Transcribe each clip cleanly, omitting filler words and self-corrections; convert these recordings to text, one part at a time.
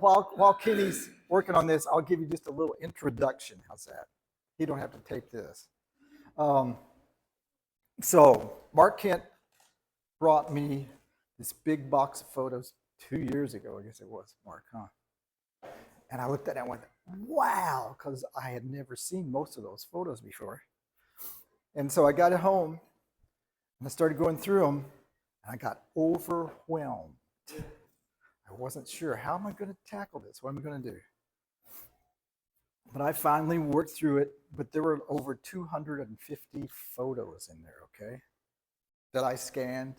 while Kenny's working on this, I'll give you just a little introduction. How's that? You don't have to take this. So Mark Kent brought me this big box of photos 2 years ago, I guess it was, Mark, huh? And I looked at it and went, wow, because I had never seen most of those photos before. And so I got it home and I started going through them and I got overwhelmed. I wasn't sure, how am I going to tackle this? What am I going to do? But I finally worked through it, but there were over 250 photos in there, okay, that I scanned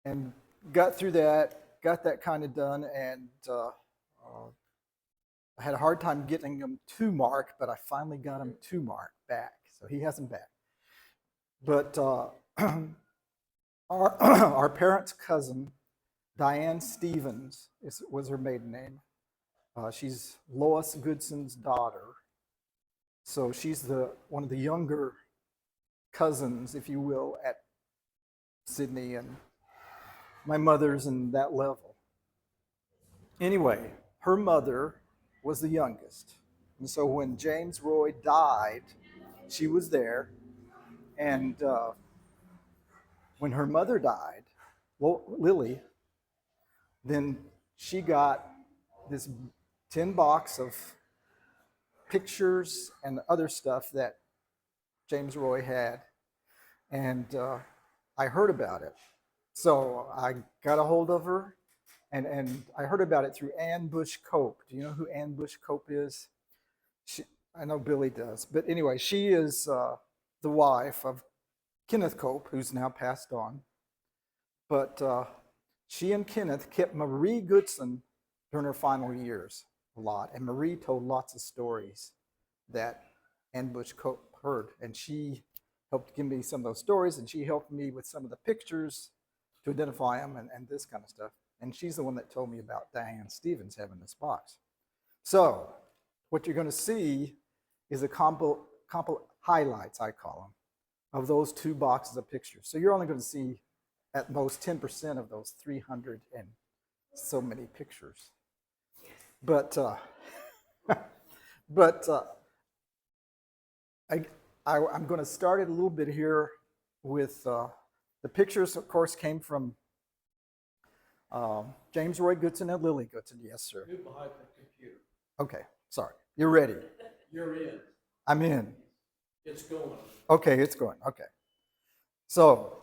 and got through that, got that kind of done, and I had a hard time getting them to Mark, but I finally got him to Mark back, so he has them back. But our parents' cousin, Diane Stevens, was her maiden name. She's Lois Goodson's daughter. So she's one of the younger cousins, if you will, at Sydney, and my mother's in that level. Anyway, her mother was the youngest. And so when James Roy died, she was there. And when her mother died, Lily, then she got this tin box of pictures and other stuff that James Roy had, and I heard about it. So I got a hold of her, and I heard about it through Ann Bush Cope. Do you know who Ann Bush Cope is? I know Billy does, but anyway, she is the wife of Kenneth Cope, who's now passed on. But she and Kenneth kept Marie Goodson during her final years a lot. And Marie told lots of stories that Ann Bush Cope heard. And she helped give me some of those stories, and she helped me with some of the pictures to identify them and this kind of stuff. And she's the one that told me about Diane Stevens having this box. So what you're going to see is a highlights, I call them, of those two boxes of pictures. So you're only going to see at most 10% of those 300 and so many pictures. But I'm going to start it a little bit here with the pictures, of course, came from James Roy Goodson and Lily Goodson. Yes, sir. You're behind the computer. Okay, sorry. You're ready. You're in. I'm in. It's going. Okay, it's going. Okay. So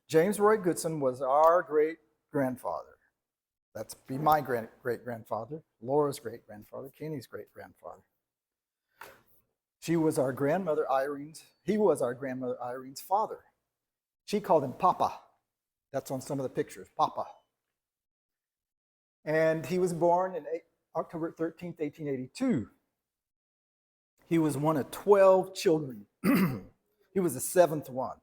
James Roy Goodson was our great-grandfather. That's be my great-grandfather, Laura's great-grandfather, Kenny's great-grandfather. He was our grandmother Irene's father. She called him Papa. That's on some of the pictures, Papa. And he was born in October 13th, 1882. He was one of 12 children. He was the seventh one.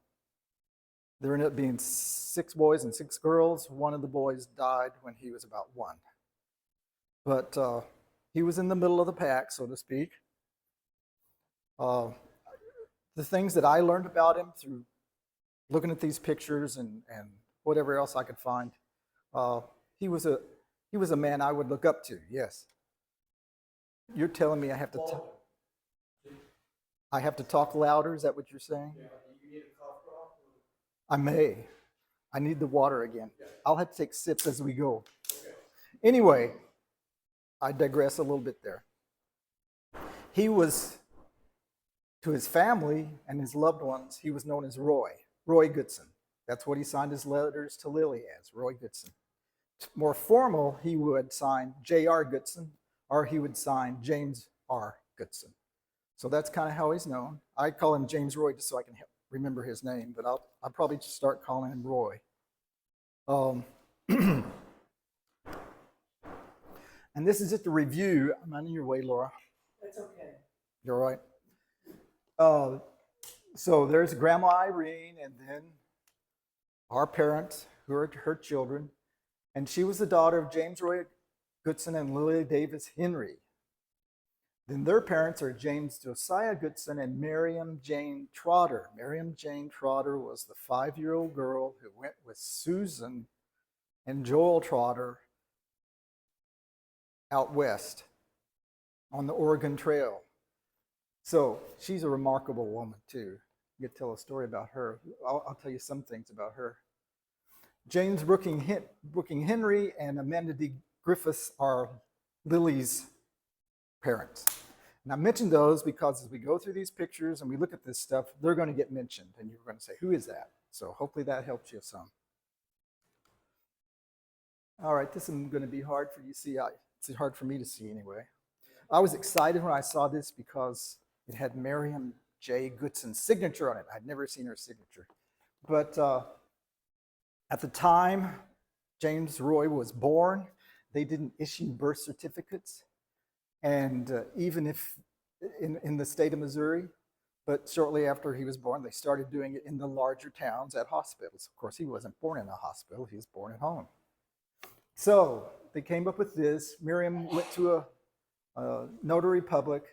There ended up being 6 boys and 6 girls. One of the boys died when he was about 1. But he was in the middle of the pack, so to speak. The things that I learned about him through looking at these pictures and whatever else I could find, he was a man I would look up to, yes. You're telling me I have to talk louder? Is that what you're saying? Yeah. You need a cough drop? I may. I need the water again. Yeah. I'll have to take sips as we go. Okay. Anyway, I digress a little bit there. He was, to his family and his loved ones, he was known as Roy Goodson. That's what he signed his letters to Lily as, Roy Goodson. More formal, he would sign J.R. Goodson, or he would sign James R. Goodson. So that's kind of how he's known. I call him James Roy just so I can remember his name, but I'll probably just start calling him Roy. And this is just a review. I'm not in your way, Laura. That's okay. You're all right. So there's Grandma Irene, and then our parents, who are her children. And she was the daughter of James Roy Goodson and Lily Davis Henry. Then their parents are James Josiah Goodson and Miriam Jane Trotter. Miriam Jane Trotter was the 5-year-old girl who went with Susan and Joel Trotter out west on the Oregon Trail. So she's a remarkable woman too. You could tell a story about her. I'll tell you some things about her. James Brooking Henry and Amanda D. Griffiths are Lily's parents. And I mentioned those because as we go through these pictures and we look at this stuff, they're going to get mentioned and you're going to say, who is that? So hopefully that helps you some. All right, this is going to be hard for you to see. It's hard for me to see anyway. I was excited when I saw this because it had Miriam J. Goodson's signature on it. I'd never seen her signature. But at the time James Roy was born, they didn't issue birth certificates. And even if in the state of Missouri, but shortly after he was born, they started doing it in the larger towns at hospitals. Of course, he wasn't born in a hospital, he was born at home. So they came up with this. Miriam went to a notary public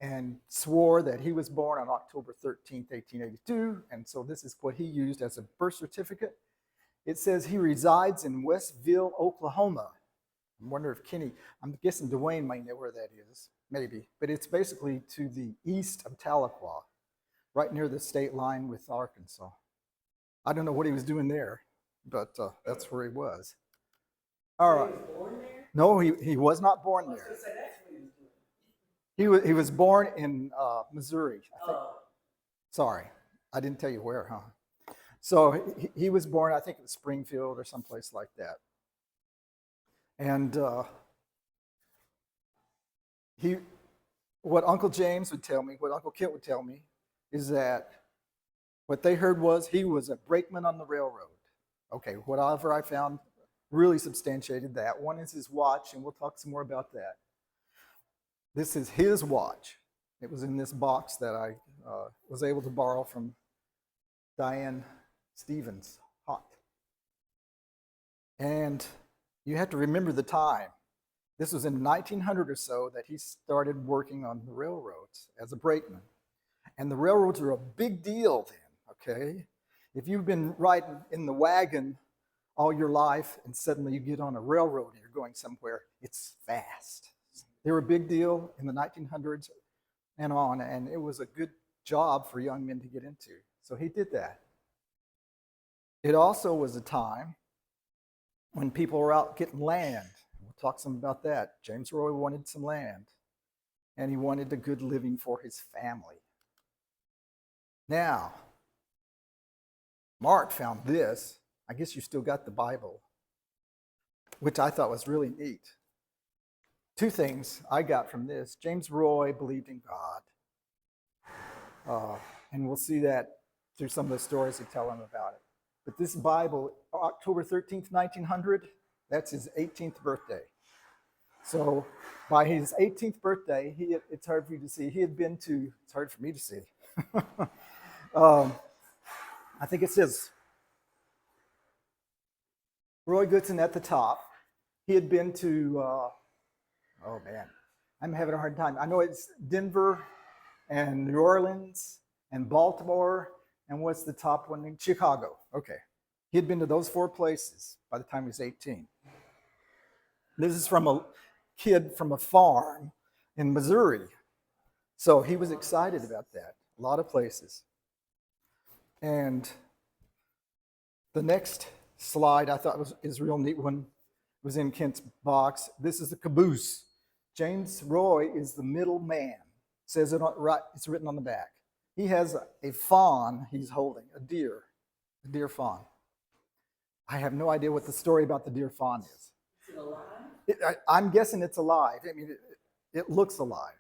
and swore that he was born on October 13th, 1882. And so this is what he used as a birth certificate. It says he resides in Westville, Oklahoma. I wonder if Kenny, I'm guessing Dwayne might know where that is, maybe. But it's basically to the east of Tahlequah, right near the state line with Arkansas. I don't know what he was doing there, but that's where he was. All right. He was born there? No, he was not born I was there. gonna say that's what he was doing. He was born in Missouri, I think. Oh, Sorry, I didn't tell you where, huh? So he was born, I think, in Springfield or someplace like that. And what Uncle James would tell me, what Uncle Kent would tell me, is that what they heard was he was a brakeman on the railroad. Okay, whatever I found really substantiated that. One is his watch, and we'll talk some more about that. This is his watch. It was in this box that I was able to borrow from Diane Stevens, Hot. And you have to remember the time. This was in 1900 or so that he started working on the railroads as a brakeman. And the railroads were a big deal then, okay? If you've been riding in the wagon all your life and suddenly you get on a railroad and you're going somewhere, it's fast. They were a big deal in the 1900s and on, and it was a good job for young men to get into. So he did that. It also was a time when people were out getting land. We'll talk some about that. James Roy wanted some land, and he wanted a good living for his family. Now, Mark found this. I guess you still got the Bible, which I thought was really neat. Two things I got from this. James Roy believed in God. And we'll see that through some of the stories that tell him about it. But this Bible, October 13th, 1900, that's his 18th birthday. So by his 18th birthday, it's hard for you to see. He had been to, it's hard for me to see. I think it says Roy Goodson at the top. He had been to, oh man, I'm having a hard time. I know it's Denver and New Orleans and Baltimore, and what's the top one in Chicago? Okay. He had been to those four places by the time he was 18. This is from a kid from a farm in Missouri. So he was excited about that. A lot of places. And the next slide I thought is a real neat one. It was in Kent's box. This is the caboose. James Roy is the middle man. Says it right, it's written on the back. He has a fawn he's holding, a deer fawn. I have no idea what the story about the deer fawn is. Is it alive? I'm guessing it's alive. I mean, it looks alive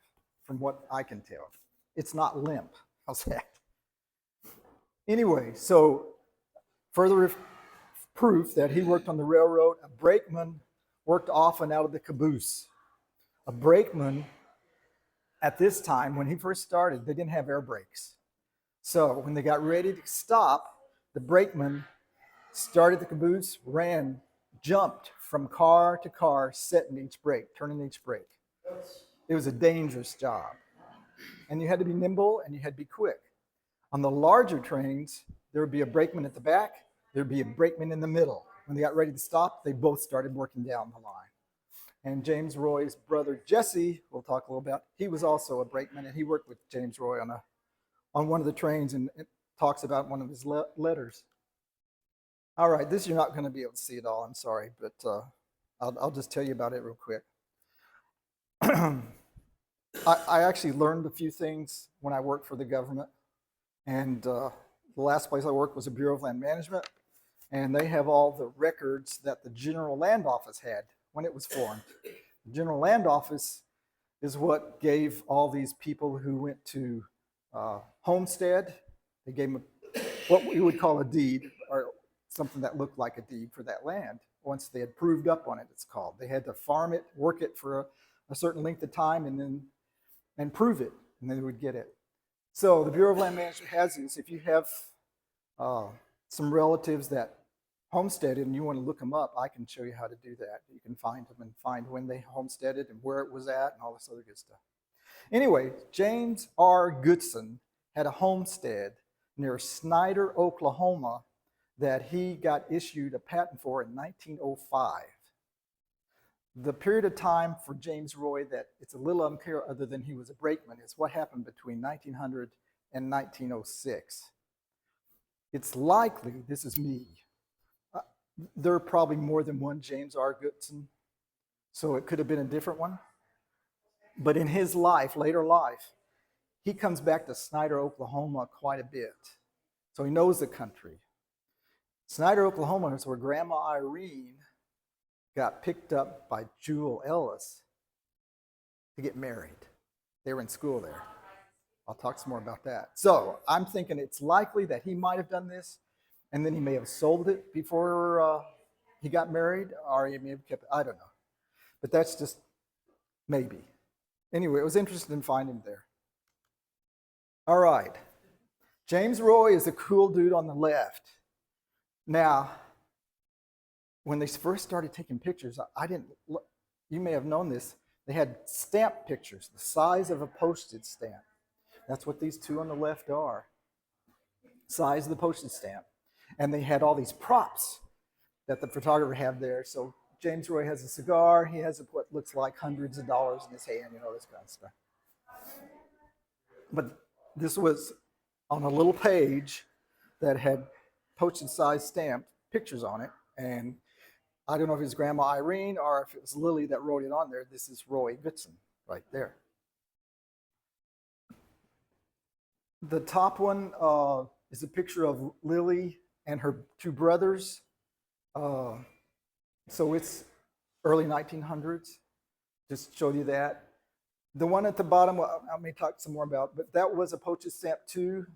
from what I can tell. It's not limp. How's that? Anyway, so further proof that he worked on the railroad, a brakeman worked off and out of the caboose. A brakeman, at this time, when he first started, they didn't have air brakes. So when they got ready to stop, the brakeman started the caboose, ran, jumped from car to car, setting each brake, turning each brake. It was a dangerous job. And you had to be nimble and you had to be quick. On the larger trains, there would be a brakeman at the back, there'd be a brakeman in the middle. When they got ready to stop, they both started working down the line. And James Roy's brother Jesse, we'll talk a little about, he was also a brakeman, and he worked with James Roy on one of the trains, and it talks about one of his letters. All right, this you're not going to be able to see it all, I'm sorry, but I'll just tell you about it real quick. I actually learned a few things when I worked for the government, and the last place I worked was the Bureau of Land Management, and they have all the records that the General Land Office had when it was formed. The General Land Office is what gave all these people who went to homestead, they gave them what we would call a deed, or something that looked like a deed for that land. Once they had proved up on it, it's called. They had to farm it, work it for a certain length of time, and prove it, and then they would get it. So the Bureau of Land Management has these. If you have some relatives that homesteaded and you want to look them up, I can show you how to do that. You can find them and find when they homesteaded and where it was at and all this other good stuff. Anyway, James R. Goodson had a homestead near Snyder, Oklahoma, that he got issued a patent for in 1905. The period of time for James Roy that it's a little unclear, other than he was a brakeman, is what happened between 1900 and 1906. It's likely, this is me, there are probably more than one James R. Goodson, so it could have been a different one. But in his life, later life, he comes back to Snyder, Oklahoma quite a bit. So he knows the country. Snyder, Oklahoma is where Grandma Irene got picked up by Jewel Ellis to get married. They were in school there. I'll talk some more about that. So I'm thinking it's likely that he might have done this, and then he may have sold it before he got married, or he may have kept it. I don't know. But that's just maybe. Anyway, it was interesting to find him there. All right. James Roy is the cool dude on the left. Now, when they first started taking pictures, I didn't look, you may have known this, they had stamp pictures, the size of a postage stamp. That's what these two on the left are, size of the postage stamp. And they had all these props that the photographer had there. So James Roy has a cigar, he has what looks like hundreds of dollars in his hand, you know, this kind of stuff. But this was on a little page that had postage-sized stamped pictures on it, and I don't know if it was Grandma Irene or if it was Lily that wrote it on there. This is Roy Goodson right there. The top one is a picture of Lily and her two brothers. So it's early 1900s. Just showed you that. The one at the bottom, I may talk some more about, but that was a postage stamp too.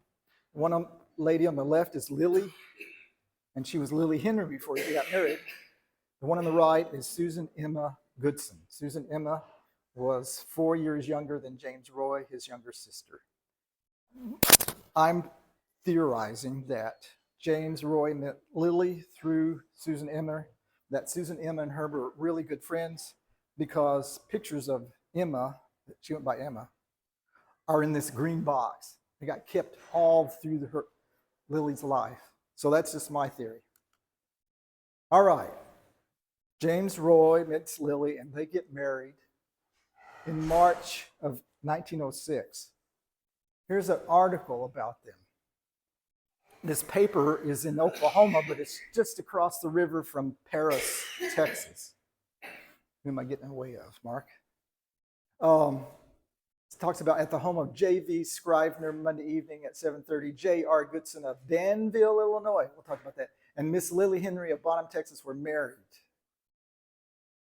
One lady on the left is Lily, and she was Lily Henry before she got married. The one on the right is Susan Emma Goodson. Susan Emma was 4 years younger than James Roy, his younger sister. I'm theorizing that James Roy met Lily through Susan Emma, that Susan Emma and her were really good friends because pictures of Emma, she went by Emma, are in this green box. They got kept all through Lily's life. So that's just my theory. All right. James Roy meets Lily, and they get married in March of 1906. Here's an article about them. This paper is in Oklahoma, but it's just across the river from Paris, Texas. Who am I getting in the way of, Mark? It talks about at the home of J.V. Scrivener, Monday evening at 7:30, J.R. Goodson of Danville, Illinois, we'll talk about that, and Miss Lily Henry of Bonham, Texas were married.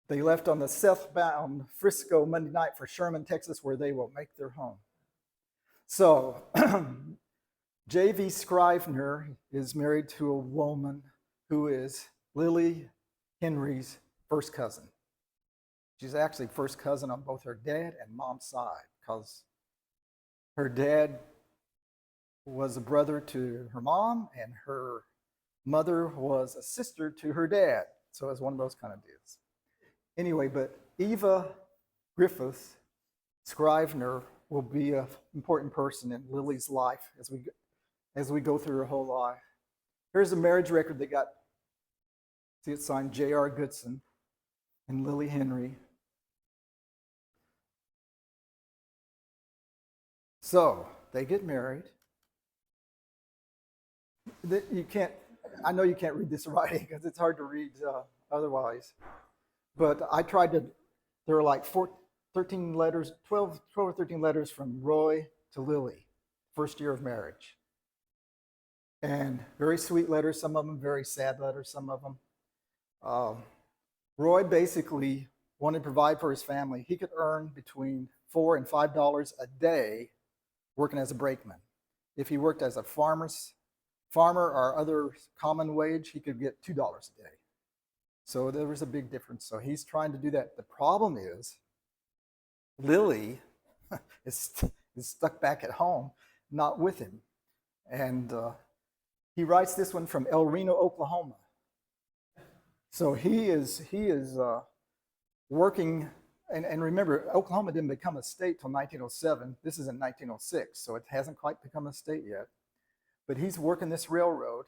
They left on the southbound Frisco Monday night for Sherman, Texas, where they will make their home. So J.V. Scrivener is married to a woman who is Lily Henry's first cousin. She's actually first cousin on both her dad and mom's side because her dad was a brother to her mom and her mother was a sister to her dad. So it was one of those kind of deals. Anyway, but Eva Griffith Scrivener will be an important person in Lily's life as we go through her whole life. Here's a marriage record they got. See it signed J.R. Goodson and Lily Henry. So they get married. You can't, I know you can't read this writing because it's hard to read otherwise. But I tried to, there were like 13 letters, 12 or 13 letters from Roy to Lily, first year of marriage. And very sweet letters, some of them very sad letters, some of them. Roy basically wanted to provide for his family. He could earn between $4 and $5 a day working as a brakeman. If he worked as a farmer or other common wage, he could get $2 a day. So there was a big difference. So he's trying to do that. The problem is Lily is stuck back at home, not with him. And he writes this one from El Reno, Oklahoma. So he is working, and remember, Oklahoma didn't become a state till 1907. This is in 1906, so it hasn't quite become a state yet. But he's working this railroad,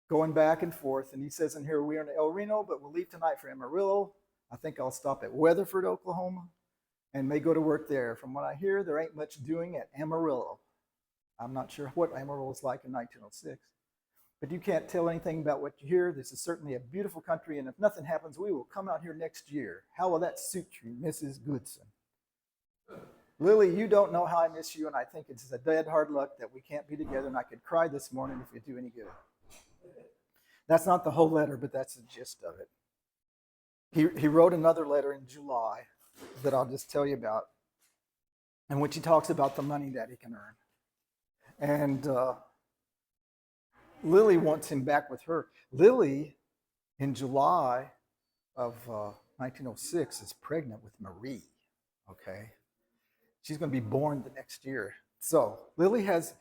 going back and forth, and he says in here, we are in El Reno, but we'll leave tonight for Amarillo. I think I'll stop at Weatherford, Oklahoma, and may go to work there. From what I hear, there ain't much doing at Amarillo. I'm not sure what Amarillo was like in 1906. But you can't tell anything about what you hear. This is certainly a beautiful country, and if nothing happens, we will come out here next year. How will that suit you, Mrs. Goodson? Lily, you don't know how I miss you, and I think it's a dead hard luck that we can't be together, and I could cry this morning if it do any good. That's not the whole letter, but that's the gist of it. He wrote another letter in July that I'll just tell you about, in which he talks about the money that he can earn. And Lily wants him back with her. Lily, in July of 1906, is pregnant with Marie, okay? She's going to be born the next year. So Lily's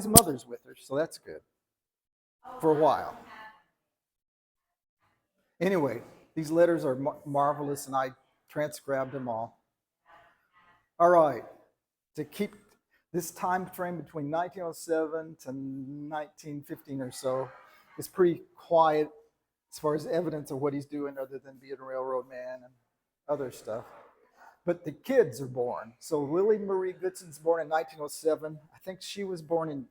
mother's with her, so that's good for a while. Anyway, these letters are marvelous, and I transcribed them all. All right, to keep this time frame between 1907 to 1915 or so is pretty quiet as far as evidence of what he's doing other than being a railroad man and other stuff. But the kids are born. So Lily Marie Goodson's born in 1907. I think she was born in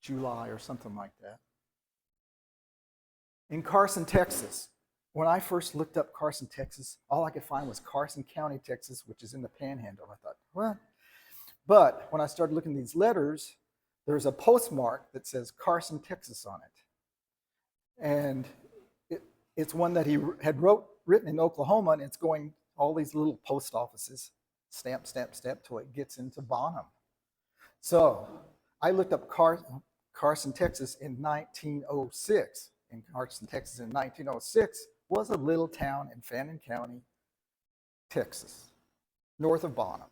July or something like that. In Carson, Texas. When I first looked up Carson, Texas, all I could find was Carson County, Texas, which is in the Panhandle. I thought, what? But when I started looking at these letters, there's a postmark that says Carson, Texas on it. And it's one that he had written in Oklahoma, and it's going all these little post offices, stamp, till it gets into Bonham. So I looked up Carson, Texas in 1906. And Carson, Texas in 1906 was a little town in Fannin County, Texas, north of Bonham.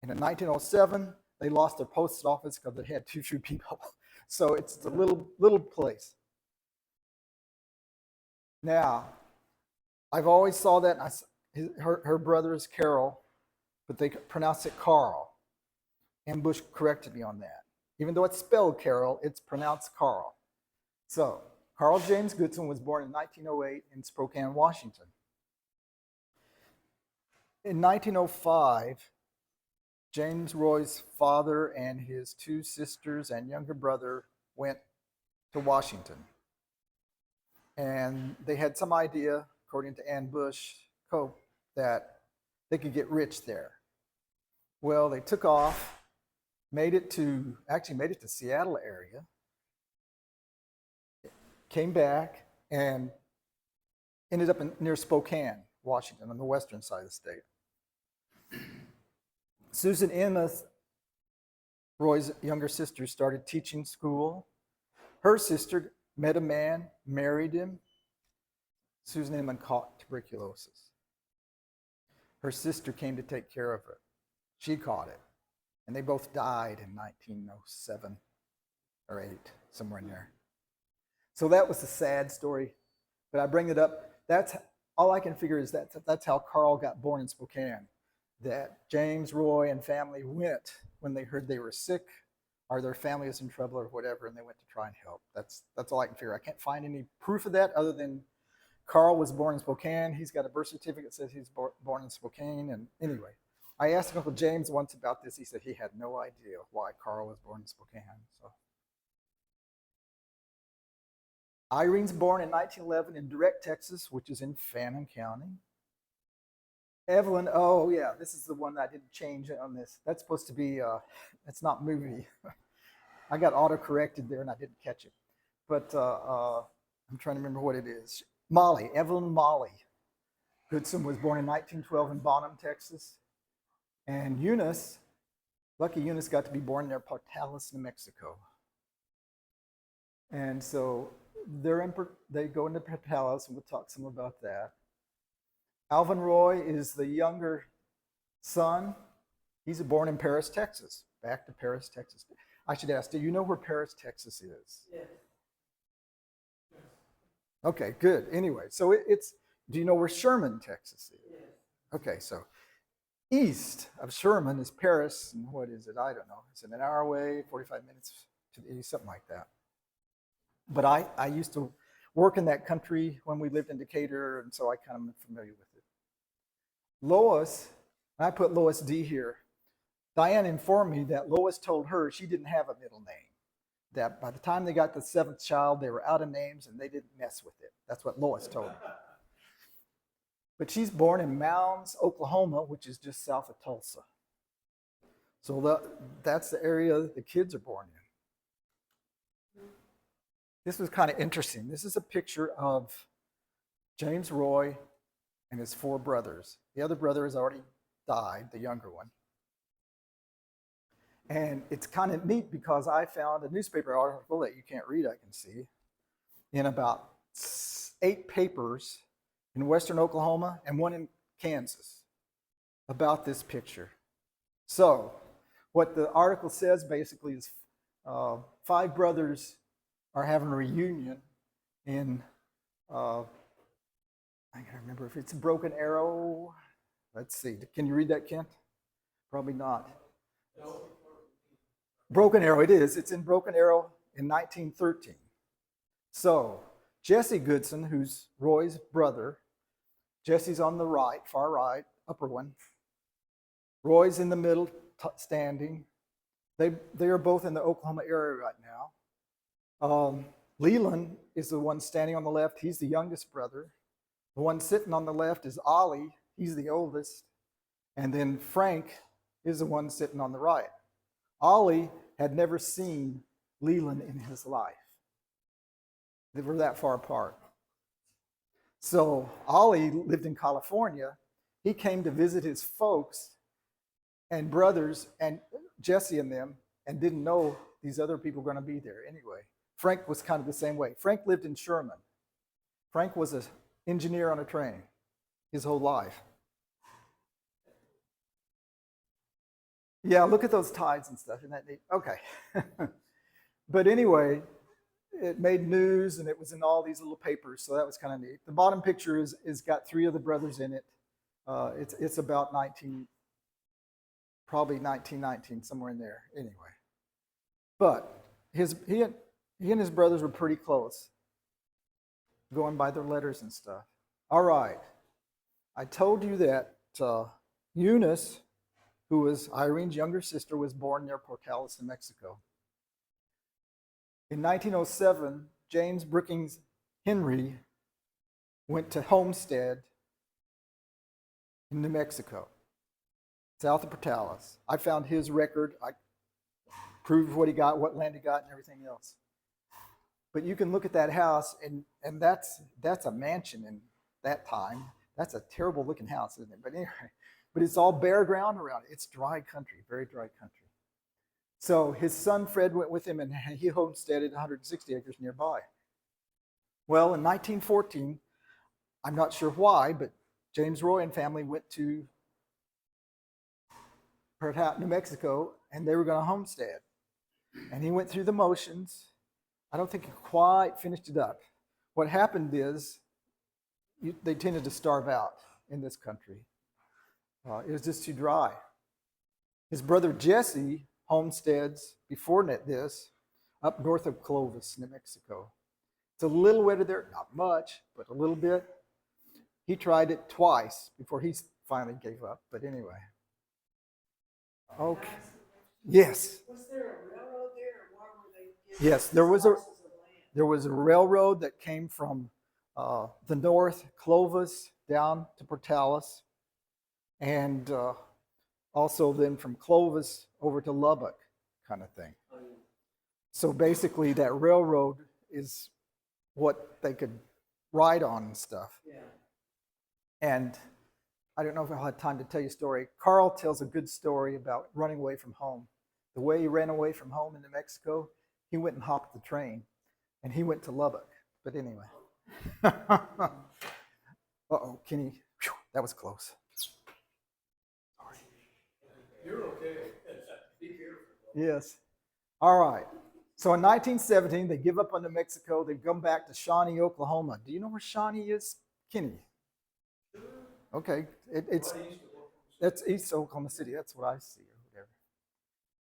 And in 1907, they lost their post office because they had too few people. So it's a little place. Now, I've always saw that. Her brother is Carol, but they pronounce it Carl. And Bush corrected me on that. Even though it's spelled Carol, it's pronounced Carl. So Carl James Goodson was born in 1908 in Spokane, Washington. In 1905, James Roy's father and his two sisters and younger brother went to Washington. And they had some idea, according to Ann Bush Cope, that they could get rich there. Well, they took off, made it to Seattle area, came back, and ended up near Spokane, Washington, on the western side of the state. Susan Emma, Roy's younger sister, started teaching school. Her sister met a man, married him. Susan Emma caught tuberculosis. Her sister came to take care of her. She caught it. And they both died in 1907 or 8, somewhere in there. So that was a sad story. But I bring it up. That's all I can figure is that's how Carl got born in Spokane. That James Roy and family went when they heard they were sick or their family was in trouble or whatever, and they went to try and help. That's all I can figure. I can't find any proof of that other than Carl was born in Spokane. He's got a birth certificate that says he's born in Spokane. And anyway, I asked Uncle James once about this. He said he had no idea why Carl was born in Spokane. So Irene's born in 1911 in Direct, Texas, which is in Fannin County. Evelyn, oh yeah, this is the one I didn't change on this. That's supposed to be, that's not movie. I got auto-corrected there and I didn't catch it. But I'm trying to remember what it is. Molly, Evelyn Molly Goodson was born in 1912 in Bonham, Texas. And Eunice, lucky Eunice got to be born near Portales, New Mexico. And so they go into Portales, and we'll talk some about that. Alvin Roy is the younger son. He's born in Paris, Texas. Back to Paris, Texas. I should ask, do you know where Paris, Texas is? Yes. Okay, good. Anyway, so do you know where Sherman, Texas is? Yes. Okay, so east of Sherman is Paris, and what is it? I don't know. Is it an hour away, 45 minutes to the east, something like that. But I used to work in that country when we lived in Decatur, and so I kind of am familiar with it. Lois, I put Lois D here. Diane informed me that Lois told her she didn't have a middle name. That by the time they got the 7th child, they were out of names and they didn't mess with it. That's what Lois told me. But she's born in Mounds, Oklahoma, which is just south of Tulsa. So that's the area the kids are born in. This was kind of interesting. This is a picture of James Roy and his 4 brothers. The other brother has already died, the younger one. And it's kind of neat because I found a newspaper article that you can't read, I can see, in about 8 papers in western Oklahoma and 1 in Kansas about this picture. So what the article says basically is 5 brothers are having a reunion in, I can't remember if it's Broken Arrow. Let's see. Can you read that, Kent? Probably not. No. Broken Arrow, it is. It's in Broken Arrow in 1913. So Jesse Goodson, who's Roy's brother, Jesse's on the right, far right, upper one. Roy's in the middle, standing. They are both in the Oklahoma area right now. Leland is the one standing on the left. He's the youngest brother. The one sitting on the left is Ollie. He's the oldest. And then Frank is the one sitting on the right. Ollie had never seen Leland in his life. They were that far apart. So Ollie lived in California. He came to visit his folks and brothers and Jesse and them and didn't know these other people were going to be there anyway. Frank was kind of the same way. Frank lived in Sherman. Frank was an engineer on a train his whole life. Yeah, look at those tides and stuff. Isn't that neat? Okay. But anyway, it made news and it was in all these little papers, so that was kind of neat. The bottom picture is got 3 of the brothers in it. It's about probably 1919, somewhere in there. Anyway, but he and his brothers were pretty close, going by their letters and stuff. All right, I told you that Eunice, who was Irene's younger sister, was born near Portales, New Mexico. In 1907, James Brookings Henry went to Homestead in New Mexico, south of Portales. I found his record. I proved what he got, what land he got, and everything else. But you can look at that house, and that's a mansion in that time. That's a terrible looking house, isn't it? But anyway, but it's all bare ground around it. It's dry country, very dry country. So his son Fred went with him, and he homesteaded 160 acres nearby. Well, in 1914, I'm not sure why, but James Roy and family went to New Mexico, and they were going to homestead. And he went through the motions. I don't think he quite finished it up. What happened is they tended to starve out in this country. It was just too dry. His brother Jesse homesteads before this up north of Clovis, New Mexico. It's a little wetter there, not much, but a little bit. He tried it twice before he finally gave up, but anyway. Okay. Yes. Was there a railroad there, or why were they getting Yes. parcels of land? There was a railroad that came from the north, Clovis, down to Portales, and also then from Clovis over to Lubbock, kind of thing. Oh, yeah. So basically, that railroad is what they could ride on and stuff. Yeah. And I don't know if I'll have time to tell you a story. Carl tells a good story about running away from home. The way he ran away from home in New Mexico, he went and hopped the train, and he went to Lubbock. But anyway. Uh-oh, Kenny, whew, that was close. Sorry. You're okay. Be careful. Yes. All right. So in 1917, they give up on New Mexico. They come back to Shawnee, Oklahoma. Do you know where Shawnee is, Kenny? Okay. That's East Oklahoma City. That's what I see. Or whatever.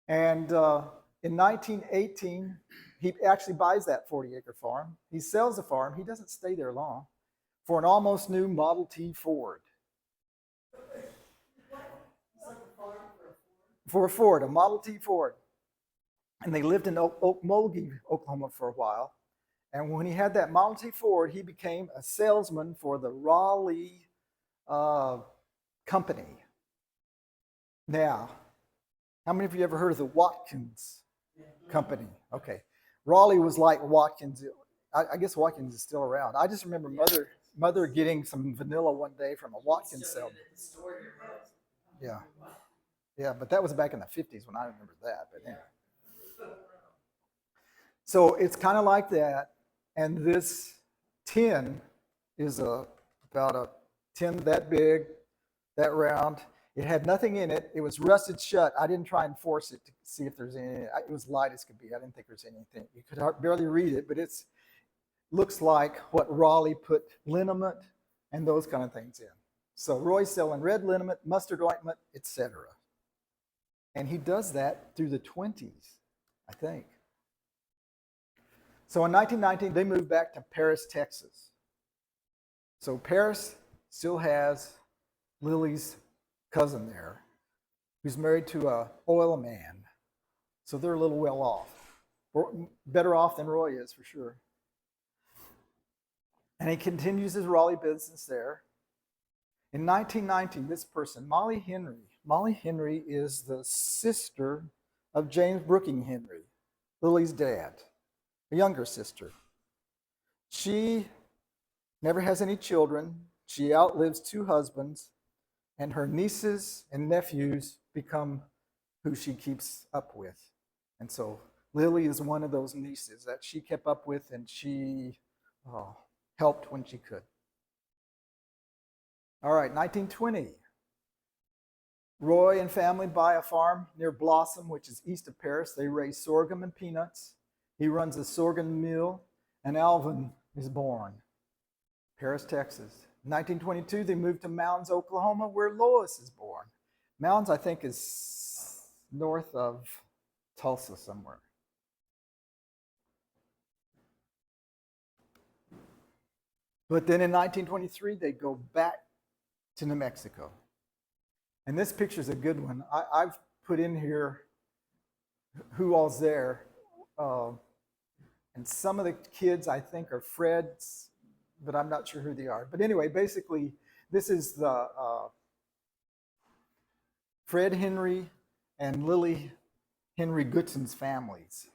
And in 1918, he actually buys that 40-acre farm. He sells the farm. He doesn't stay there long for an almost new Model T Ford. For a Ford, a Model T Ford. And they lived in Okmulgee, Oklahoma for a while. And when he had that Model T Ford, he became a salesman for the Raleigh company. Now, how many of you ever heard of the Watkins company? Okay. Raleigh was like Watkins. I guess Watkins is still around. I just remember mother getting some vanilla one day from a Watkins salesman. Yeah. Yeah, but that was back in the 50s when I remember that. But anyway. So it's kind of like that. And this tin is about a tin that big, that round. It had nothing in it. It was rusted shut. I didn't try and force it to see if there's any. It was light as could be. I didn't think there's anything. You could barely read it, but it looks like what Raleigh put liniment and those kind of things in. So Roy's selling red liniment, mustard ointment, etc. And he does that through the 20s, I think. So in 1919, they moved back to Paris, Texas. So Paris still has Lily's cousin there, who's married to an oil man. So they're a little well off. Better off than Roy is, for sure. And he continues his Raleigh business there. In 1919, this person, Molly Henry is the sister of James Brooking Henry, Lily's dad, a younger sister. She never has any children. She outlives 2 husbands, and her nieces and nephews become who she keeps up with. And so Lily is one of those nieces that she kept up with, and she helped when she could. All right, 1920. Roy and family buy a farm near Blossom, which is east of Paris. They raise sorghum and peanuts. He runs a sorghum mill, and Alvin is born. Paris, Texas. In 1922, they moved to Mounds, Oklahoma, where Lois is born. Mounds, I think, is north of Tulsa somewhere. But then in 1923, they go back to New Mexico. And this picture is a good one. I've put in here who all's there. And some of the kids, I think, are Fred's, but I'm not sure who they are. But anyway, basically, this is the Fred Henry and Lily Henry Goodson's families.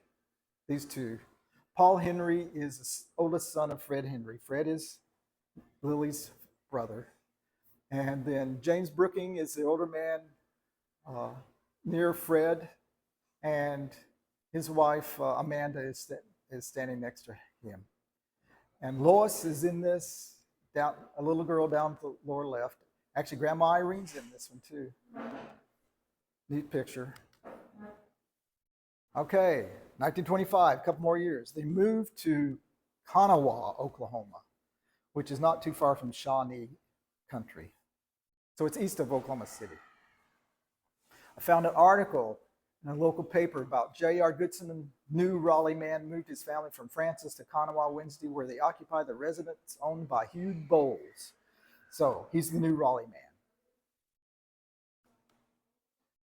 These two. Paul Henry is the oldest son of Fred Henry. Fred is Lily's brother. And then James Brooking is the older man near Fred. And his wife, Amanda, is standing next to him. And Lois is in this, down, a little girl down the lower left. Actually, Grandma Irene's in this one too. Neat picture. Okay, 1925, a couple more years. They moved to Kanawha, Oklahoma, which is not too far from Shawnee country. So it's east of Oklahoma City. I found an article in a local paper about J.R. Goodson, a new Raleigh man, moved his family from Francis to Kanawha Wednesday, where they occupy the residence owned by Hugh Bowles. So he's the new Raleigh man.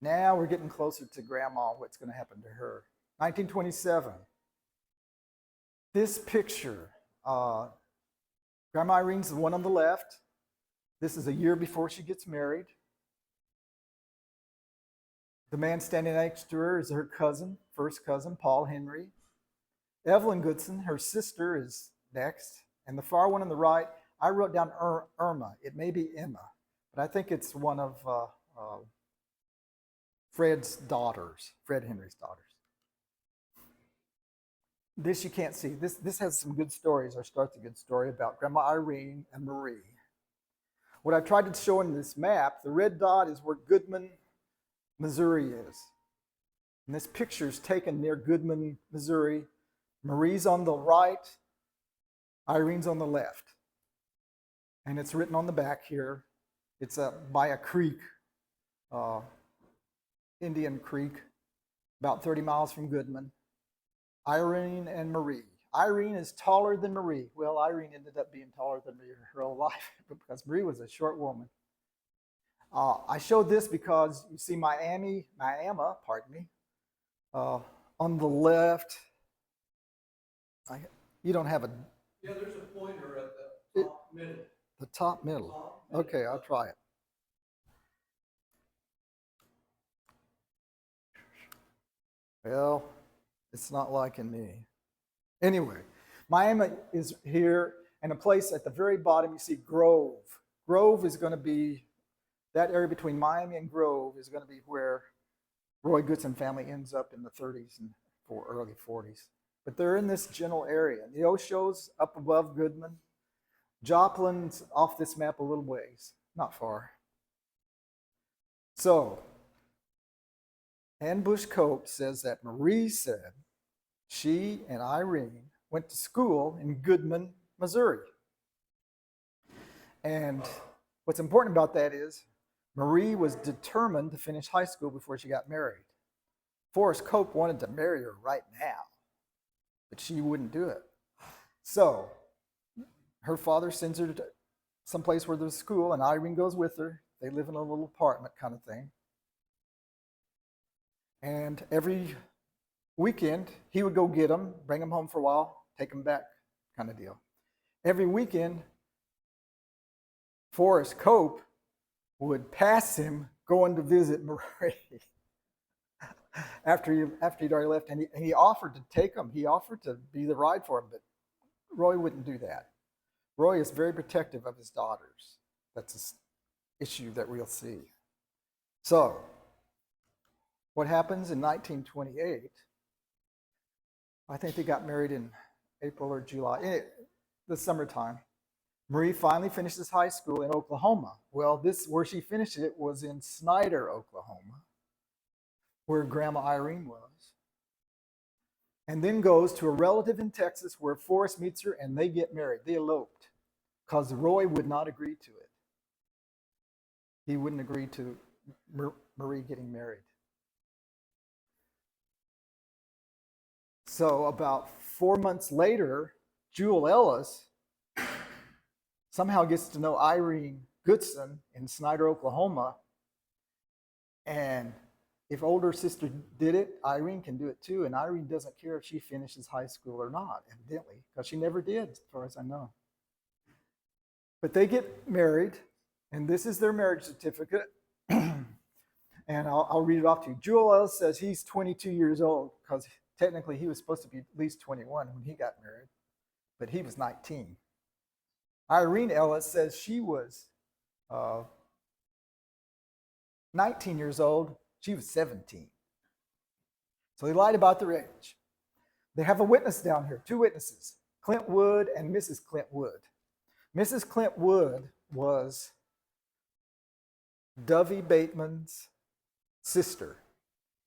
Now we're getting closer to Grandma, what's going to happen to her. 1927. This picture, Grandma Irene's the one on the left. This is a year before she gets married. The man standing next to her is her cousin, first cousin, Paul Henry. Evelyn Goodson, her sister, is next. And the far one on the right, I wrote down Irma. It may be Emma, but I think it's one of Fred's daughters, Fred Henry's daughters. This you can't see. This has some good stories, or starts a good story about Grandma Irene and Marie. What I tried to show in this map, the red dot is where Goodman, Missouri is. And this picture is taken near Goodman, Missouri. Marie's on the right, Irene's on the left. And it's written on the back here. It's by a creek, Indian Creek, about 30 miles from Goodman. Irene and Marie. Irene is taller than Marie. Well, Irene ended up being taller than Marie her whole life because Marie was a short woman. I showed this because you see Miami, pardon me, on the left. You don't have a... Yeah, there's a pointer at the top middle. The top middle. Top middle. Okay, I'll try it. Well, it's not liking me. Anyway, Miami is here, and a place at the very bottom you see Grove. Grove is going to be, that area between Miami and Grove is going to be where Roy Goodson family ends up in the 30s and early 40s. But they're in this general area. The Osho's up above Goodman. Joplin's off this map a little ways, not far. So, Ann Bush Cope says that Marie said she and Irene went to school in Goodman, Missouri. And what's important about that is Marie was determined to finish high school before she got married. Forrest Cope wanted to marry her right now, but she wouldn't do it. So her father sends her to someplace where there's school, and Irene goes with her. They live in a little apartment kind of thing. And every weekend, he would go get them, bring them home for a while, take them back kind of deal. Every weekend, Forrest Cope would pass him going to visit Marie after he'd already left. And he offered to take them. He offered to be the ride for him, but Roy wouldn't do that. Roy is very protective of his daughters. That's an issue that we'll see. So, what happens in 1928, I think they got married in April or July, the summertime. Marie finally finishes high school in Oklahoma. Well, where she finished it was in Snyder, Oklahoma, where Grandma Irene was. And then goes to a relative in Texas where Forrest meets her and they get married. They eloped because Roy would not agree to it. He wouldn't agree to Marie getting married. So about 4 months later, Jewel Ellis somehow gets to know Irene Goodson in Snyder, Oklahoma. And if older sister did it, Irene can do it too. And Irene doesn't care if she finishes high school or not, evidently, because she never did, as far as I know. But they get married, and this is their marriage certificate. And I'll read it off to you. Jewel Ellis says he's 22 years old, because technically he was supposed to be at least 21 when he got married, but he was 19. Irene Ellis says she was 19 years old. She was 17. So they lied about their age. They have a witness down here, 2 witnesses, Clint Wood and Mrs. Clint Wood. Mrs. Clint Wood was Dovey Bateman's sister.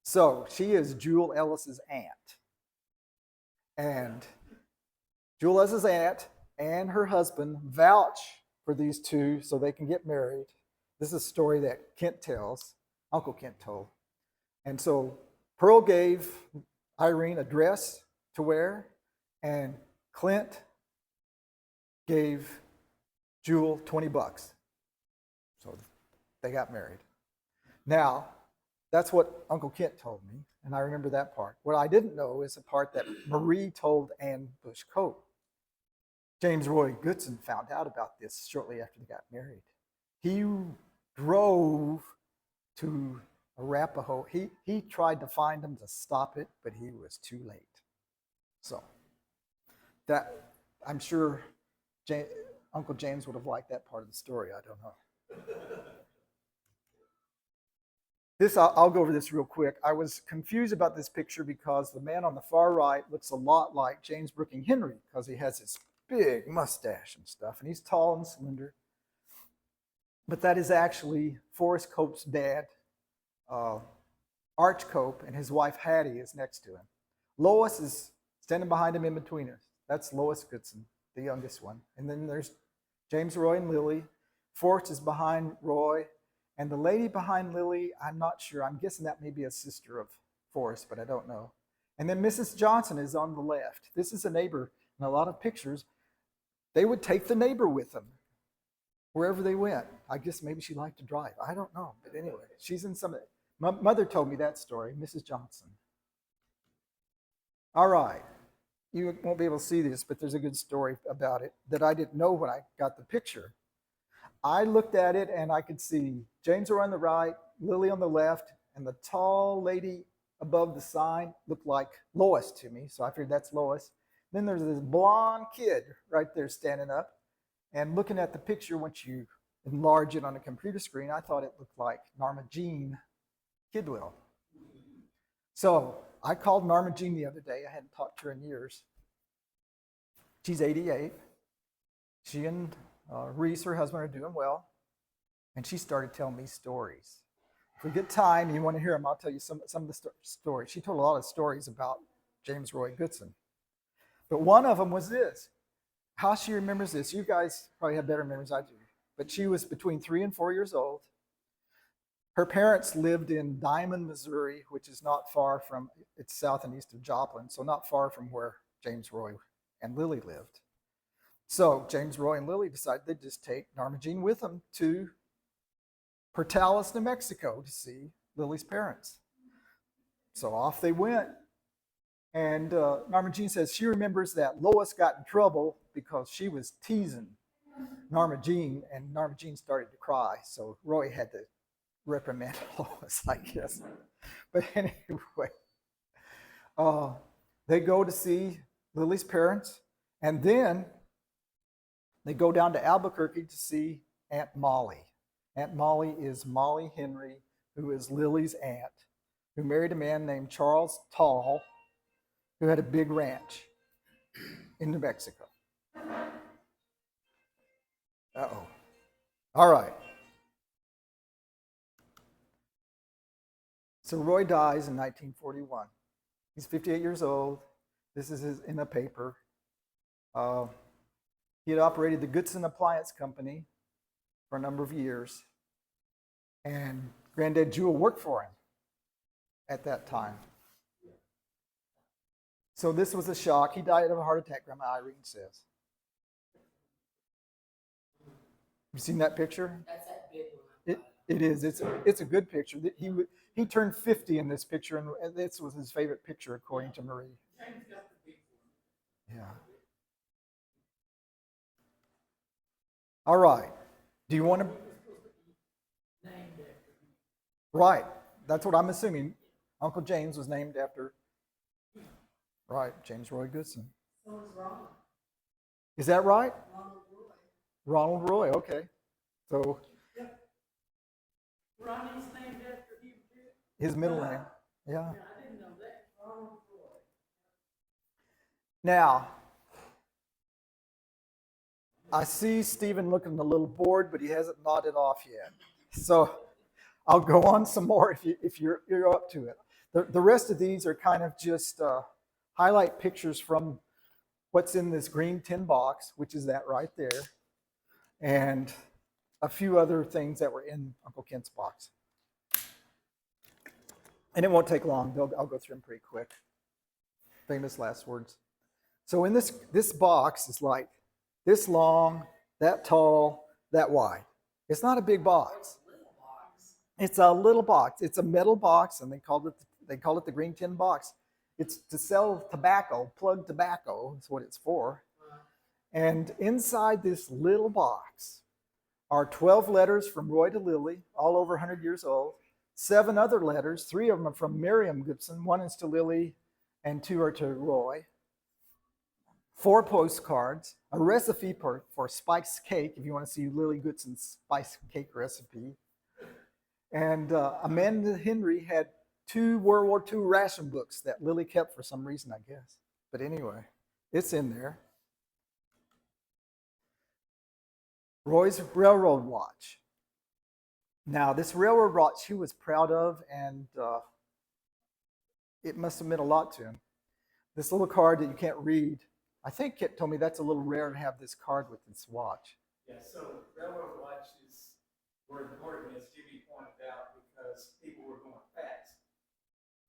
So she is Jewel Ellis's aunt. And Jewel Ellis's aunt and her husband vouch for these two so they can get married. This is a story that Kent tells, Uncle Kent told. And so Pearl gave Irene a dress to wear, and Clint gave Jewel $20. So they got married. Now, That's what Uncle Kent told me, and I remember that part. What I didn't know is the part that Marie told Ann Bush Cope. James Roy Goodson found out about this shortly after they got married. He drove to Arapahoe. He tried to find them to stop it, but he was too late. So that, I'm sure Uncle James would have liked that part of the story. I don't know. This, I'll go over this real quick. I was confused about this picture because the man on the far right looks a lot like James Brooking Henry because he has this big mustache and stuff, and he's tall and slender. But that is actually Forrest Cope's dad, Arch Cope, and his wife Hattie is next to him. Lois is standing behind him in between us. That's Lois Goodson, the youngest one. And then there's James, Roy, and Lily. Forrest is behind Roy. And the lady behind Lily, I'm not sure. I'm guessing that may be a sister of Forrest, but I don't know. And then Mrs. Johnson is on the left. This is a neighbor. In a lot of pictures, they would take the neighbor with them wherever they went. I guess maybe she liked to drive. I don't know. But anyway, she's in some. My mother told me that story, Mrs. Johnson. All right. You won't be able to see this, but there's a good story about it that I didn't know when I got the picture. I looked at it and I could see James Roy on the right, Lily on the left, and the tall lady above the sign looked like Lois to me. So I figured that's Lois. Then there's this blonde kid right there standing up. And looking at the picture, once you enlarge it on a computer screen, I thought it looked like Norma Jean Kidwell. So I called Norma Jean the other day. I hadn't talked to her in years. She's 88. She and Reese, her husband, are doing well. And she started telling me stories. If we get time and you want to hear them, I'll tell you some of the stories. She told a lot of stories about James Roy Goodson. But one of them was this. How she remembers this. You guys probably have better memories than I do. But she was between 3 and 4 years old. Her parents lived in Diamond, Missouri, which is not far from, it's south and east of Joplin, so not far from where James Roy and Lily lived. So James Roy and Lily decided they'd just take Norma Jean with them to Portales, New Mexico to see Lily's parents. So off they went. And Norma Jean says she remembers that Lois got in trouble because she was teasing Norma Jean, and Norma Jean started to cry. So Roy had to reprimand Lois, I guess. But anyway, they go to see Lily's parents, and then they go down to Albuquerque to see Aunt Molly. Aunt Molly is Molly Henry, who is Lily's aunt, who married a man named Charles Tall, who had a big ranch in New Mexico. Uh-oh. All right. So Roy dies in 1941. He's 58 years old. This is in a paper. He had operated the Goodson Appliance Company for a number of years. And Granddad Jewel worked for him at that time. So this was a shock. He died of a heart attack, Grandma Irene says. You seen that picture? That's that big one. It is. It's a good picture. He turned 50 in this picture, and this was his favorite picture, according to Marie. Yeah. All right. Do you want to? Right. That's what I'm assuming. Uncle James was named after. Right, James Roy Goodson. So is Ronald. Is that right? Ronald Roy. Ronald Roy. Okay. So. Yep. Ronnie's named after him too. His middle name. Yeah. Yeah, I didn't know that. Ronald Roy. Now, I see Stephen looking a little bored, but he hasn't nodded off yet. So I'll go on some more if you're up to it. The rest of these are kind of just highlight pictures from what's in this green tin box, which is that right there, and a few other things that were in Uncle Kent's box. And it won't take long. I'll go through them pretty quick. Famous last words. So in this box is like this long, that tall, that wide. It's not a big box. It's a little box. It's a metal box, and they call it the green tin box. It's to sell tobacco, plug tobacco. That's what it's for. And inside this little box are 12 letters from Roy to Lily, all over 100 years old. 7 other letters, 3 of them are from Miriam Goodson. 1 is to Lily, and 2 are to Roy. 4 postcards, a recipe for spice cake, if you want to see Lily Goodson's spice cake recipe. And Amanda Henry had 2 World War II ration books that Lily kept for some reason, I guess. But anyway, it's in there. Roy's railroad watch. Now, this railroad watch he was proud of, and it must have meant a lot to him. This little card that you can't read, I think Kit told me that's a little rare to have this card with this watch. Yeah, so railroad watches were important, as Jimmy pointed out, because people were going fast.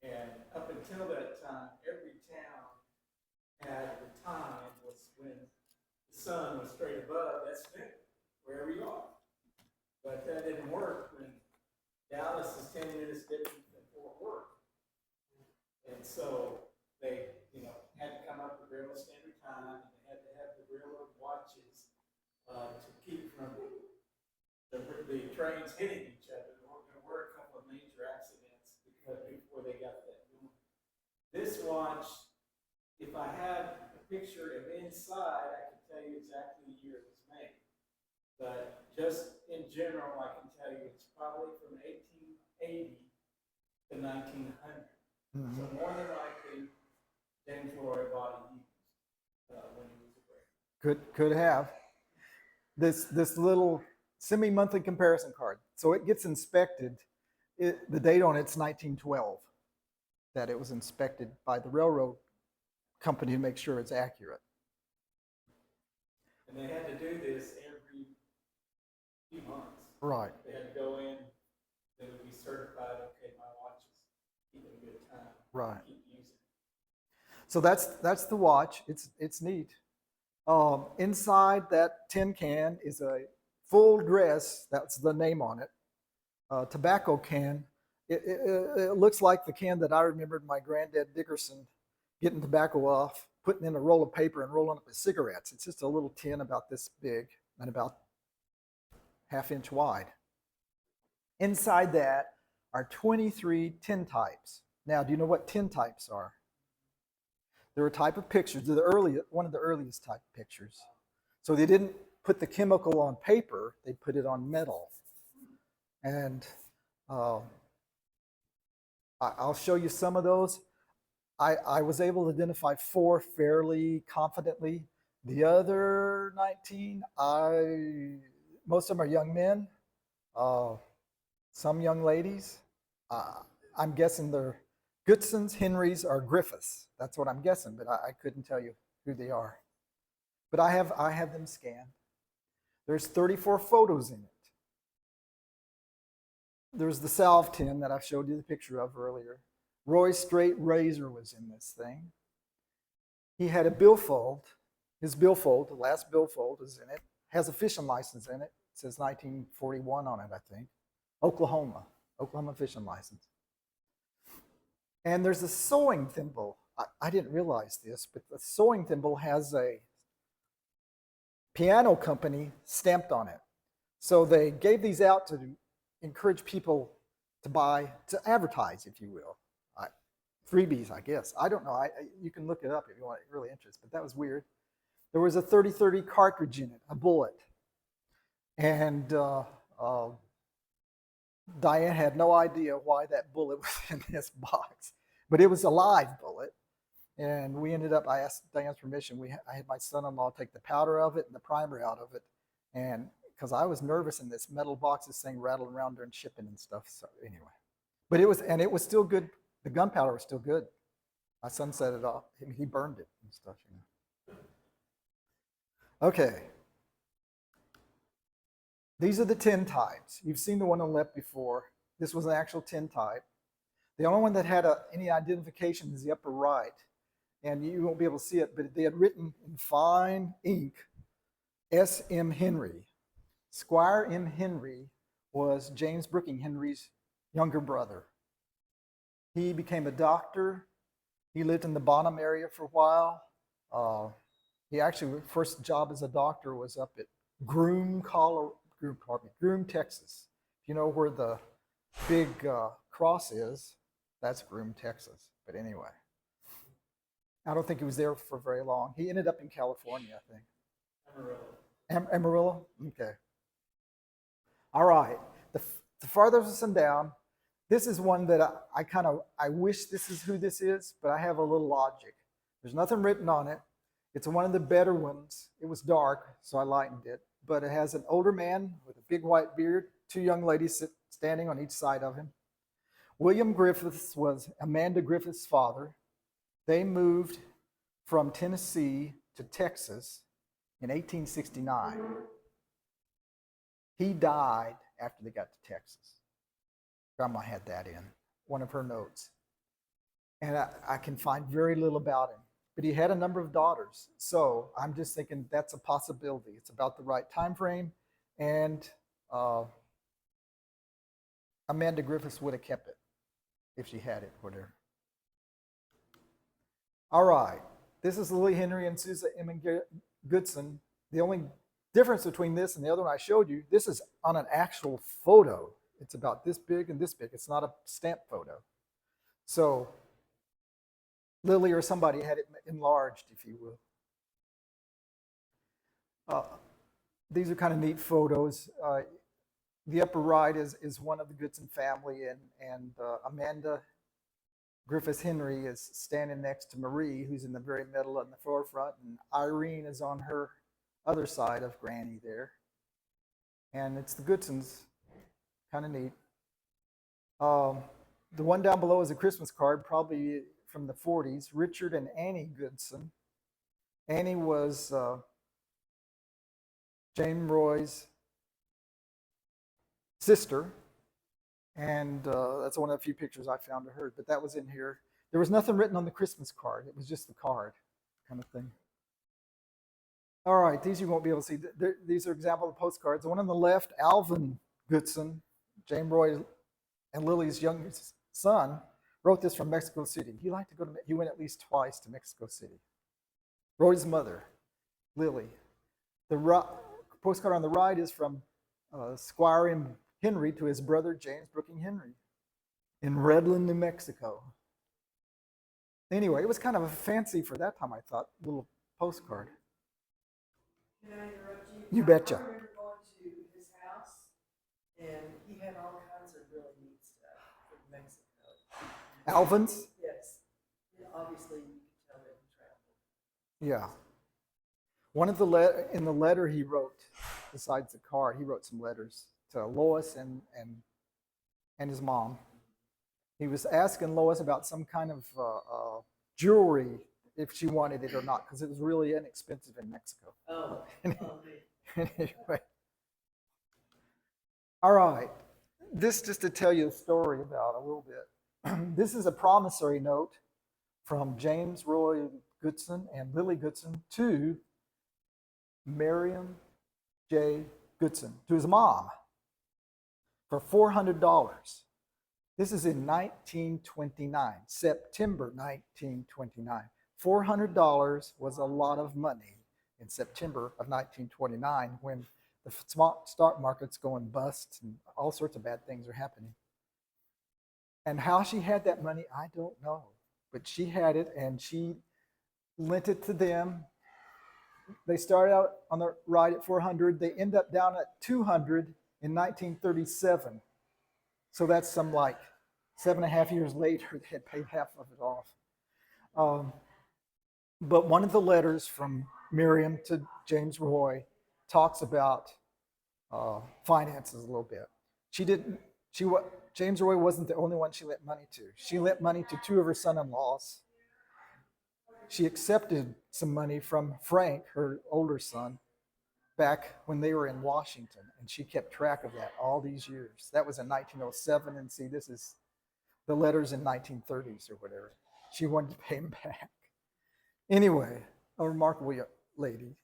And up until that time, every town had the time was when the sun was straight above, that's noon, wherever you are. But that didn't work when Dallas is 10 minutes different than Fort Worth. And so they, had to come up with railroad standard time, and they had to have the railroad watches to keep from the trains hitting each other. There were a couple of major accidents before they got that going. This watch, if I had a picture of inside, I could tell you exactly the year it was made. But just in general, I can tell you it's probably from 1880 to 1900. Mm-hmm. So more than likely, James Roy bought it used when he was a brakeman. Could have. This little semi-monthly comparison card. So it gets inspected. The date on it's 1912 that it was inspected by the railroad company to make sure it's accurate. And they had to do this every few months. Right. They had to go in, they would be certified, okay, my watch is keeping a good time. Right. Keep using it. So that's the watch. It's neat. Inside that tin can is a full dress. That's the name on it. Tobacco can. It looks like the can that I remembered my granddad Dickerson getting tobacco off, putting in a roll of paper and rolling up his cigarettes. It's just a little tin about this big and about ½ inch wide. Inside that are 23 tin types. Now, do you know what tin types are? They're a type of pictures. They're one of the earliest type pictures. So they didn't put the chemical on paper, they put it on metal. And I'll show you some of those. I was able to identify 4 fairly confidently. The other 19, most of them are young men, some young ladies. I'm guessing they're Goodsons, Henrys, or Griffiths. That's what I'm guessing, but I couldn't tell you who they are. But I have them scanned. There's 34 photos in it. There's the salve tin that I showed you the picture of earlier. Roy's straight razor was in this thing. He had a billfold. His billfold, the last billfold is in it. Has a fishing license in it. It says 1941 on it, I think. Oklahoma fishing license. And there's a sewing thimble. I didn't realize this, but the sewing thimble has a piano company stamped on it. So they gave these out to encourage people to buy, to advertise, if you will. Freebies, I guess. I don't know. You can look it up if you want, really interested, but that was weird. There was a 30-30 cartridge in it, a bullet. And Diane had no idea why that bullet was in this box, but it was a live bullet. And we ended up, I asked Diane's permission, I had my son-in-law take the powder of it and the primer out of it. And because I was nervous in this metal box, this thing rattled around during shipping and stuff. So anyway, but it was still good. The gunpowder was still good. My son set it off. He burned it and stuff, Okay. These are the tin types. You've seen the one on the left before. This was an actual tin type. The only one that had any identification is the upper right. And you won't be able to see it, but they had written in fine ink, S.M. Henry. Squire M. Henry was James Brooking Henry's younger brother. He became a doctor. He lived in the Bonham area for a while. He actually, first job as a doctor was up at Groom, Texas. If you know where the big cross is, that's Groom, Texas. But anyway, I don't think he was there for very long. He ended up in California, I think. Amarillo. Amarillo? Okay. All right. The farthest one down, this is one that I wish this is who this is, but I have a little logic. There's nothing written on it. It's one of the better ones. It was dark, so I lightened it. But it has an older man with a big white beard, two young ladies standing on each side of him. William Griffiths was Amanda Griffiths' father. They moved from Tennessee to Texas in 1869. He died after they got to Texas. Grandma had that in one of her notes. And I can find very little about him. But he had a number of daughters. So I'm just thinking that's a possibility. It's about the right time frame. And Amanda Griffiths would have kept it if she had it, whatever. All right. This is Lily Henry and Susan M. Goodson. The only difference between this and the other one I showed you, this is on an actual photo. It's about this big and this big. It's not a stamp photo. So Lily or somebody had it enlarged, if you will. These are kind of neat photos. The upper right is one of the Goodson family, and Amanda Griffith Henry is standing next to Marie, who's in the very middle and the forefront, and Irene is on her other side of Granny there. And it's the Goodsons, kind of neat. The one down below is a Christmas card, probably from the 40s, Richard and Annie Goodson. Annie was James Roy's sister, and that's one of the few pictures I found of her, but that was in here. There was nothing written on the Christmas card. It was just the card kind of thing. All right, these you won't be able to see. These are example of postcards. The one on the left, Alvin Goodson, James Roy and Lily's youngest son, wrote this from Mexico City. He liked to go to, he went at least twice to Mexico City. Roy's mother, Lily. The postcard on the right is from Squire Henry to his brother James Brooking Henry in Redland, New Mexico. Anyway, it was kind of a fancy for that time, I thought, little postcard. Can I interrupt you? You betcha. I remember going to his house, and he had all kinds of really neat stuff from Mexico. Alvin's? Yes. Obviously, you can tell that he traveled. Yeah. One of in the letter he wrote, besides the card, he wrote some letters to Lois and his mom. He was asking Lois about some kind of jewelry, if she wanted it or not, because it was really inexpensive in Mexico. Oh. Anyway. All right. This just to tell you a story about a little bit. This is a promissory note from James Roy Goodson and Lily Goodson to Miriam J. Goodson, to his mom, for $400. This is in 1929, September 1929. $400 was a lot of money in September of 1929 when the stock market's going bust and all sorts of bad things are happening. And how she had that money, I don't know. But she had it and she lent it to them. They started out on the right at 400. They end up down at 200 in 1937. So that's some like 7.5 years later, they had paid half of it off. But one of the letters from Miriam to James Roy talks about finances a little bit. James Roy wasn't the only one she lent money to. She lent money to two of her son-in-laws. She accepted some money from Frank, her older son, back when they were in Washington, and she kept track of that all these years. That was in 1907, and see, this is the letters in 1930s or whatever. She wanted to pay him back. Anyway, a remarkable lady.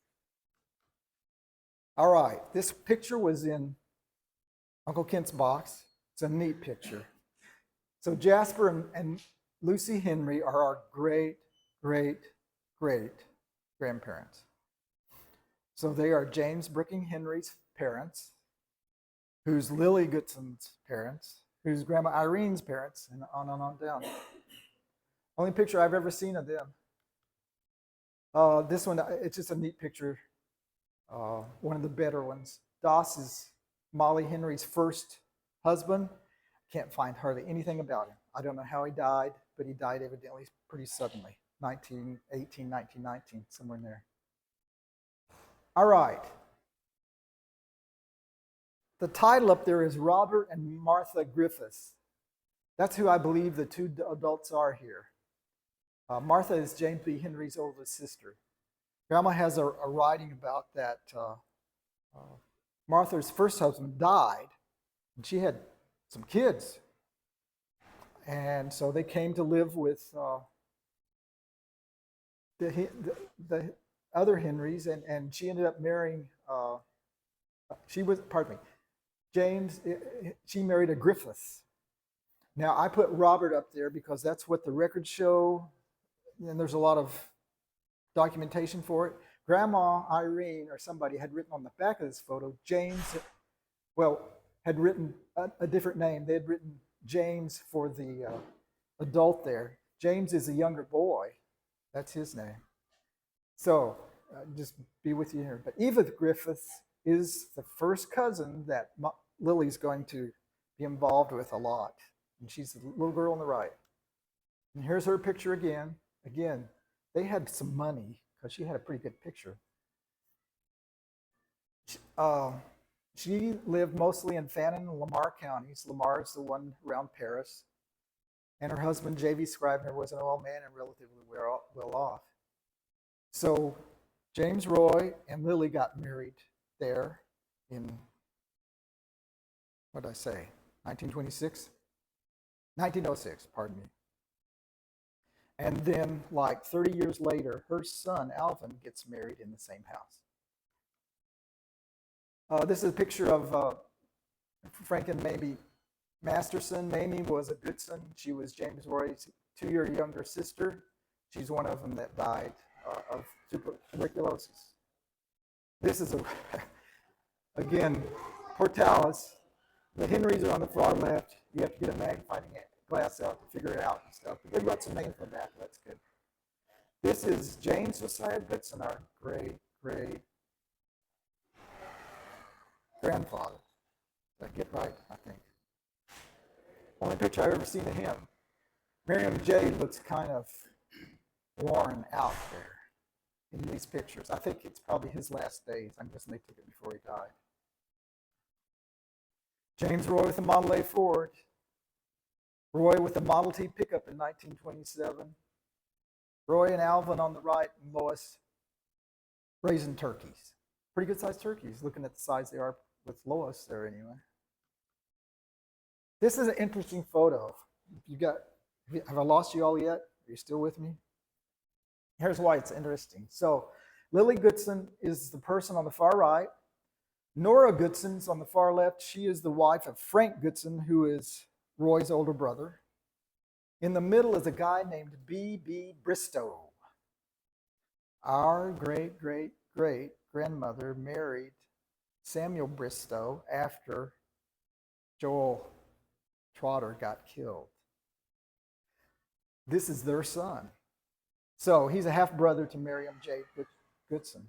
All right, this picture was in Uncle Kent's box. It's a neat picture. So Jasper and Lucy Henry are our great, great, great grandparents. So they are James Brooking Henry's parents, who's Lily Goodson's parents, who's Grandma Irene's parents, and on down. Only picture I've ever seen of them. This one, it's just a neat picture. One of the better ones. Doss is Molly Henry's first husband. Can't find hardly anything about him. I don't know how he died, but he died evidently pretty suddenly. 1918, 1919, somewhere in there. All right. The title up there is Robert and Martha Griffiths. That's who I believe the two adults are here. Martha is James B. Henry's oldest sister. Grandma has a writing about that. Martha's first husband died, and she had some kids. And so they came to live with the other Henrys, and she ended up marrying, James, she married a Griffith. Now, I put Robert up there because that's what the records show, and there's a lot of documentation for it. Grandma Irene or somebody had written on the back of this photo, James, had written a different name. They had written James for the adult there. James is a younger boy. That's his name. So just be with you here. But Edith Griffith is the first cousin that Lily's going to be involved with a lot. And she's the little girl on the right. And here's her picture again. Again, they had some money because she had a pretty good picture. She lived mostly in Fannin and Lamar counties. Lamar is the one around Paris. And her husband, J.V. Scrivener, was an old man and relatively well off. So James Roy and Lily got married there in, what did I say, 1926? 1906, pardon me. And then, like 30 years later, her son, Alvin, gets married in the same house. This is a picture of Frank and Mamie Masterson. Mamie was a Goodson. She was James Roy's 2-year younger sister. She's one of them that died of tuberculosis. This is, again, Portales. The Henrys are on the far left. You have to get a magnifying glass out to figure it out and stuff. But they got some names on that. That's good. This is James Josiah Goodson, our great grandfather. Did I get right? I think. Only picture I've ever seen of him. Miriam J. looks kind of worn out there in these pictures. I think it's probably his last days. I'm guessing they took it before he died. James Roy with a Model A Ford. Roy with a Model T pickup in 1927. Roy and Alvin on the right, and Lois raising turkeys. Pretty good sized turkeys, looking at the size they are with Lois there anyway. This is an interesting photo. Have I lost you all yet? Are you still with me? Here's why it's interesting. So Lily Goodson is the person on the far right. Nora Goodson's on the far left. She is the wife of Frank Goodson, who is Roy's older brother. In the middle is a guy named B.B. Bristow. Our great-great-great-grandmother married Samuel Bristow after Joel Trotter got killed. This is their son. So he's a half-brother to Miriam J. Goodson.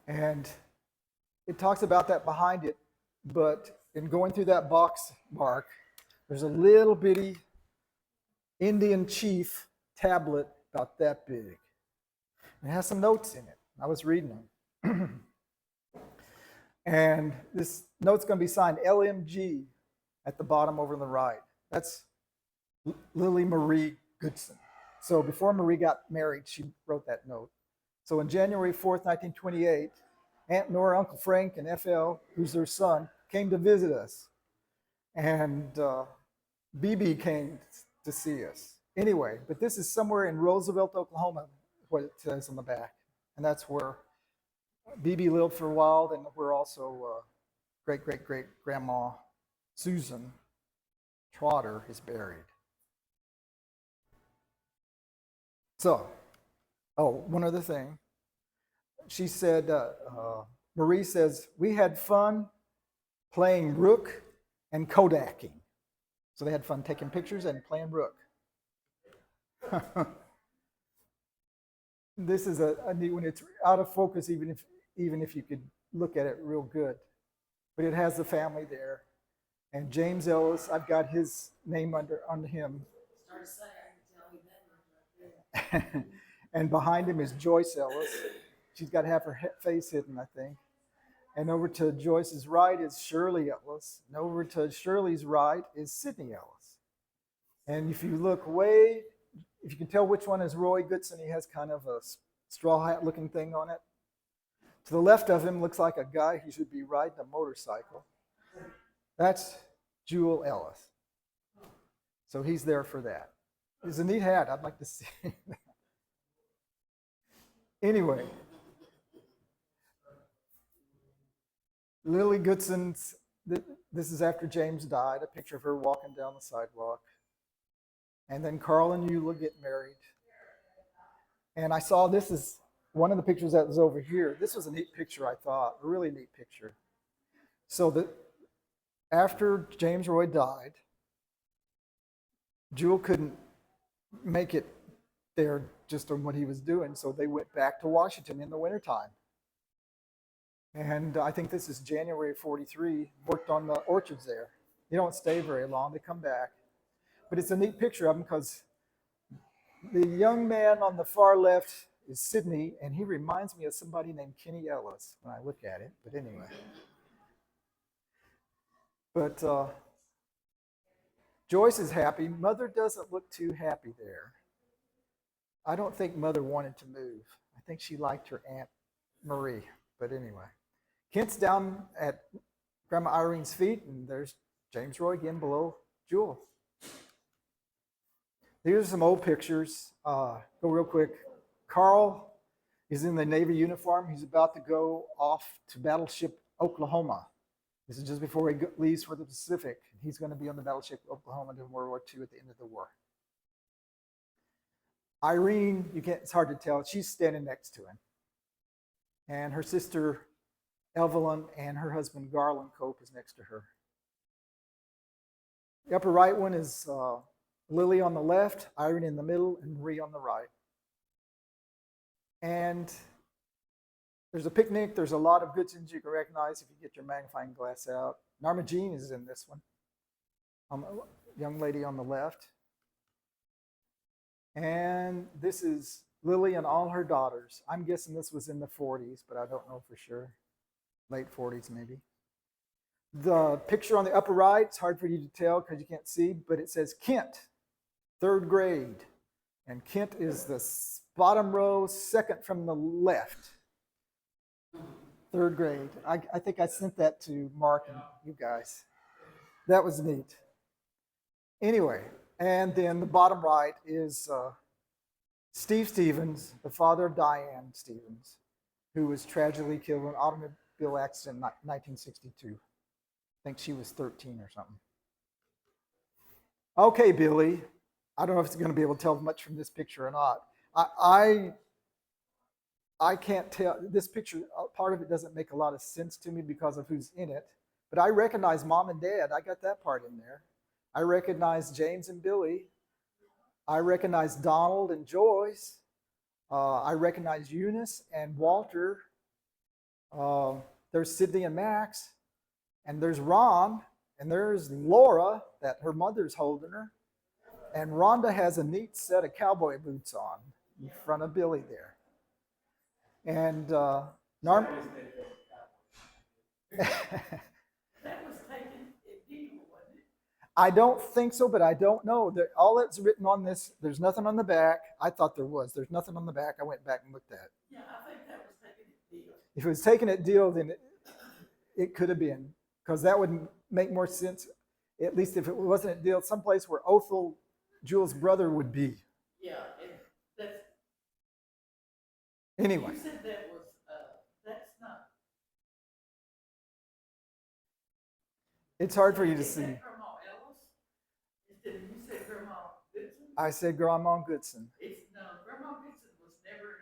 And it talks about that behind it, but in going through that box mark, there's a little bitty Indian chief tablet about that big. It has some notes in it. I was reading them. And this note's going to be signed LMG at the bottom over on the right. That's Lily Marie Goodson. So before Marie got married, she wrote that note. So on January 4th, 1928, Aunt Nora, Uncle Frank, and FL, who's their son, came to visit us. And BB came to see us. Anyway, but this is somewhere in Roosevelt, Oklahoma, what it says on the back. And that's where BB lived for a while, and where also great-great-great-grandma Susan Trotter is buried. So, one other thing. She said, Marie says, we had fun playing rook and Kodaking. So they had fun taking pictures and playing rook. This is a neat one. It's out of focus, even if you could look at it real good. But it has the family there. And James Ellis, I've got his name under him. Start saying, I can tell you that right there. And behind him is Joyce Ellis. She's got half her face hidden, I think. And over to Joyce's right is Shirley Ellis. And over to Shirley's right is Sydney Ellis. And if you look if you can tell which one is Roy Goodson, he has kind of a straw hat looking thing on it. To the left of him looks like a guy who should be riding a motorcycle. That's Jewel Ellis. So he's there for that. It's a neat hat. I'd like to see that. Anyway, Lily Goodson's, this is after James died, a picture of her walking down the sidewalk. And then Carl and Eula get married. And I saw this is one of the pictures that was over here. This was a neat picture, I thought, a really neat picture. So after James Roy died, Jewel couldn't make it there just on what he was doing, so they went back to Washington in the wintertime. And I think this is January of 43, worked on the orchards there. They don't stay very long, they come back. But it's a neat picture of them because the young man on the far left is Sydney, and he reminds me of somebody named Kenny Ellis when I look at it, but anyway. But Joyce is happy. Mother doesn't look too happy there. I don't think Mother wanted to move. I think she liked her Aunt Marie, but anyway. Kent's down at Grandma Irene's feet, and there's James Roy again below Jewel. These are some old pictures. Go real quick. Carl is in the Navy uniform. He's about to go off to Battleship Oklahoma. This is just before he leaves for the Pacific. He's going to be on the Battleship Oklahoma during World War II at the end of the war. Irene, it's hard to tell. She's standing next to him. And her sister Evelyn and her husband Garland Cope is next to her. The upper right one is Lily on the left, Irene in the middle, and Marie on the right. And there's a picnic. There's a lot of Goodsons you can recognize if you get your magnifying glass out. Norma Jean is in this one. Young lady on the left. And this is Lily and all her daughters. I'm guessing this was in the 40s, but I don't know for sure. Late 40s, maybe. The picture on the upper right, it's hard for you to tell because you can't see, but it says Kent, 3rd grade. And Kent is the bottom row, second from the left. 3rd grade. I think I sent that to Mark and you guys. That was neat. Anyway, and then the bottom right is Steve Stevens, the father of Diane Stevens, who was tragically killed in an automobile accident in 1962. I think she was 13 or something. Okay, Billy. I don't know if it's going to be able to tell much from this picture or not. I can't tell. This picture, part of it doesn't make a lot of sense to me because of who's in it. But I recognize Mom and Dad. I got that part in there. I recognize James and Billy. I recognize Donald and Joyce. I recognize Eunice and Walter. There's Sydney and Max. And there's Ron. And there's Laura, that her mother's holding her. And Rhonda has a neat set of cowboy boots on in front of Billy there. And That was taken at deal, wasn't it? I don't think so, but I don't know. All that's written on this, there's nothing on the back. I thought there was. There's nothing on the back. I went back and looked at it. Yeah, I think that was taken at deal. If it was taken at deal, then it could have been, because that would make more sense, at least if it wasn't at deal, someplace where Othel, Jewel's brother, would be. Yeah, that's. Anyway. You said that was, that's not. It's hard for you to Is see. that Grandma Ellis? You said Grandma Goodson? I said Grandma Goodson. No, Grandma Goodson was never in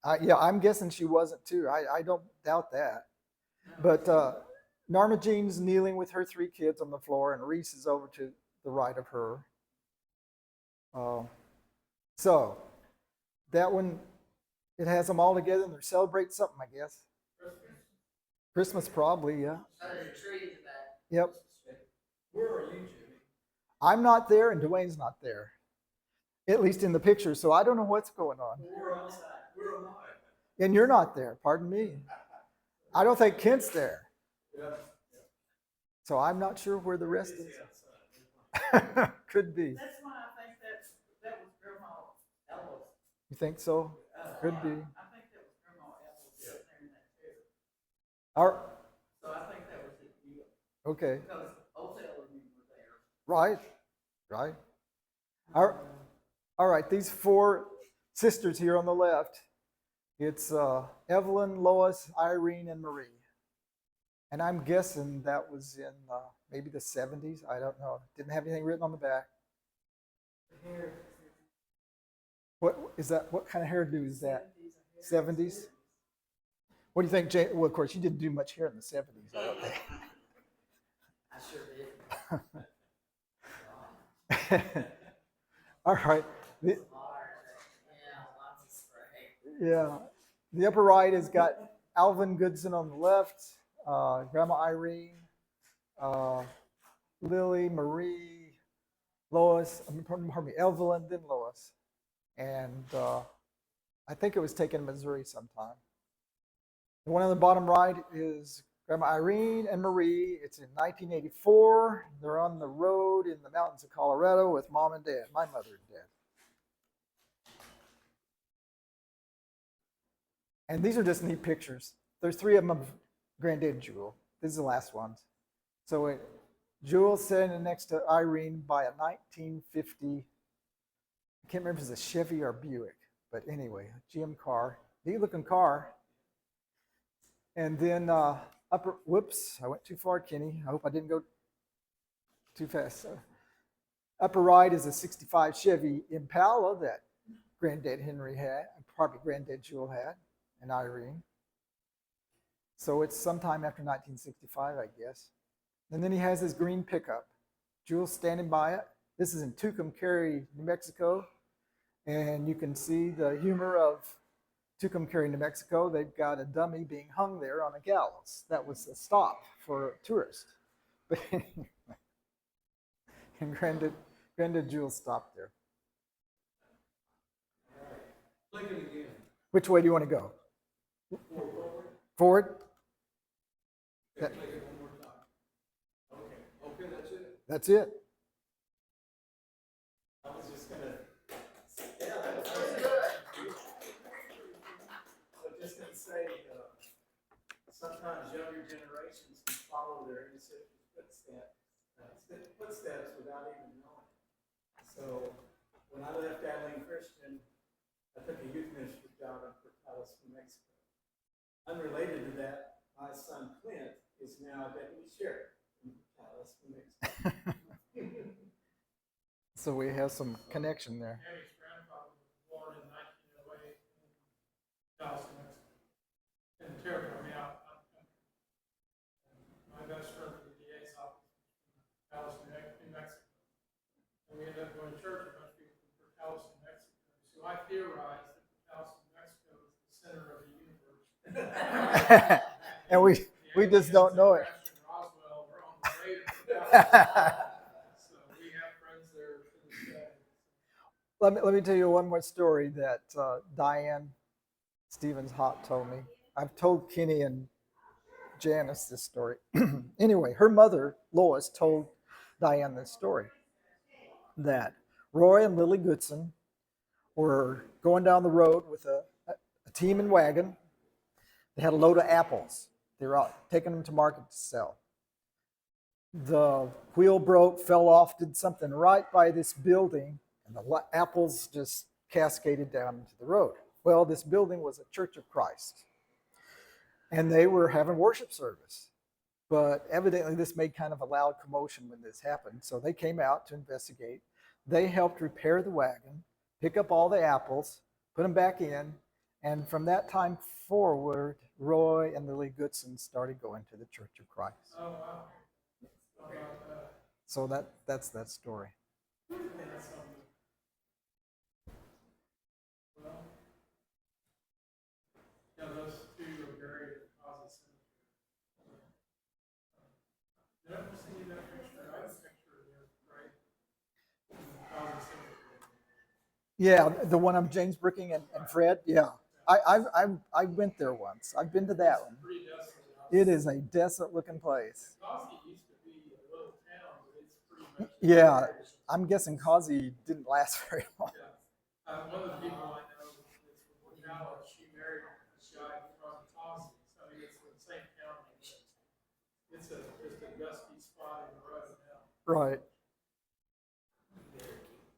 Oklahoma. Yeah, I'm guessing she wasn't too. I don't doubt that. But Norma Jean's kneeling with her 3 kids on the floor, and Reese is over to the right of her. So that one, it has them all together, and they're celebrating something, I guess. Christmas, probably, yeah. There's a tree in the back. Yep. Where are you, Jimmy? I'm not there, and Dwayne's not there, at least in the picture. So I don't know what's going on. Where am I? And you're not there. Pardon me. I don't think Kent's there. Yeah. So I'm not sure where the rest is. Could be. That's why I think that was Grandma Ellis. You think so? Could be. I think that was Grandma Ellis sitting there in that chair. So I think that was the deal. Okay. Because Othello and you were there. Right. Right. All right. These 4 sisters here on the left. It's Evelyn, Lois, Irene, and Marie. And I'm guessing that was in maybe the 70s. I don't know. Didn't have anything written on the back. What is that? What kind of hairdo is that? 70s? What do you think, Jay? Well, of course, you didn't do much hair in the 70s. I don't think. I sure did. All right. Yeah, lots of spray. Yeah. The upper right has got Alvin Goodson on the left, Grandma Irene, Lily, Marie, Lois, pardon me, Evelyn, then Lois. And I think it was taken in Missouri sometime. The one on the bottom right is Grandma Irene and Marie. It's in 1984. They're on the road in the mountains of Colorado with Mom and Dad, my mother and dad. And these are just neat pictures. There's 3 of them of Granddad Jewel. This is the last ones. So Jewel standing next to Irene by a 1950, I can't remember if it's a Chevy or Buick, but anyway, a GM car, neat looking car. And then whoops, I went too far, Kenny. I hope I didn't go too fast. So, upper right is a 65 Chevy Impala that Granddad Henry had, probably Granddad Jewel had, and Irene. So it's sometime after 1965, I guess. And then he has his green pickup. Jewel's standing by it. This is in Tucumcari, New Mexico. And you can see the humor of Tucumcari, New Mexico. They've got a dummy being hung there on a gallows. That was a stop for tourists. But anyway, and Granddad Jewel stopped there. Blink it again. Which way do you want to go? Forward? Okay, blink it one more time. Okay, that's it. That's it. I was just gonna, say, sometimes younger generations can follow their ancestors' footsteps without even knowing. So when I left Abilene Christian, I took a youth ministry job in Portales, New Mexico. Unrelated to that, my son Clint is now a deputy sheriff in Portales, New Mexico. So we have some connection there. Mary's grandfather was born in 1908 in Dallas, New Mexico. In the territory, my best friend for the DA's office was from Dallas, New Mexico. And we ended up going to church, a bunch of people from Dallas, New Mexico. So I theorized that Dallas, New Mexico is the center of the universe. And we just don't know it. Roswell, we're on the way to Dallas. So we have friends there to this day. Let me tell you one more story that Diane Stevens Hott told me. I've told Kenny and Janice this story. Anyway, her mother, Lois, told Diane this story, that Roy and Lily Goodson were going down the road with a team and wagon. They had a load of apples. They were out taking them to market to sell. The wheel broke, fell off, did something right by this building, and the apples just cascaded down into the road. Well, this building was a Church of Christ, and they were having worship service. But evidently this made kind of a loud commotion when this happened. So they came out to investigate. They helped repair the wagon, pick up all the apples, put them back in. And from that time forward, Roy and Lily Goodson started going to the Church of Christ. Oh, wow. How about that? So that's that story. That's something. Well, yeah, those two are buried at Causey Cemetery. Did I ever send you that picture? I have a picture of their grave in Causey Cemetery. Yeah, the one of James Bricking and Fred. Yeah, I went there once. I've been to that one. Pretty desolate. It is a desolate looking place. Causey used to be a little town, but it's pretty much. Yeah, I'm guessing Causey didn't last very long. Yeah. One of the people I know that's from Ocala, she married a guy from Causey. So I mean, it's the same county, but it's just a dusty spot in the road now. Right.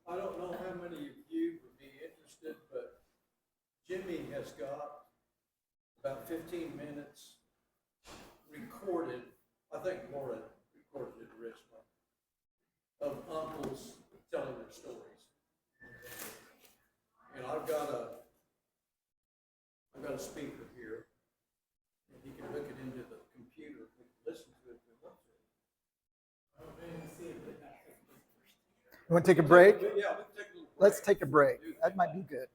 I don't know how many of you would be interested, but Jimmy has got about 15 minutes recorded, I think Laura recorded it originally, of uncles telling their stories. And I've got a speaker here, and he can hook it into the computer, we can listen to it if we want to. You want to take a break? Yeah, we can take a little break. Let's take a break. That might be good.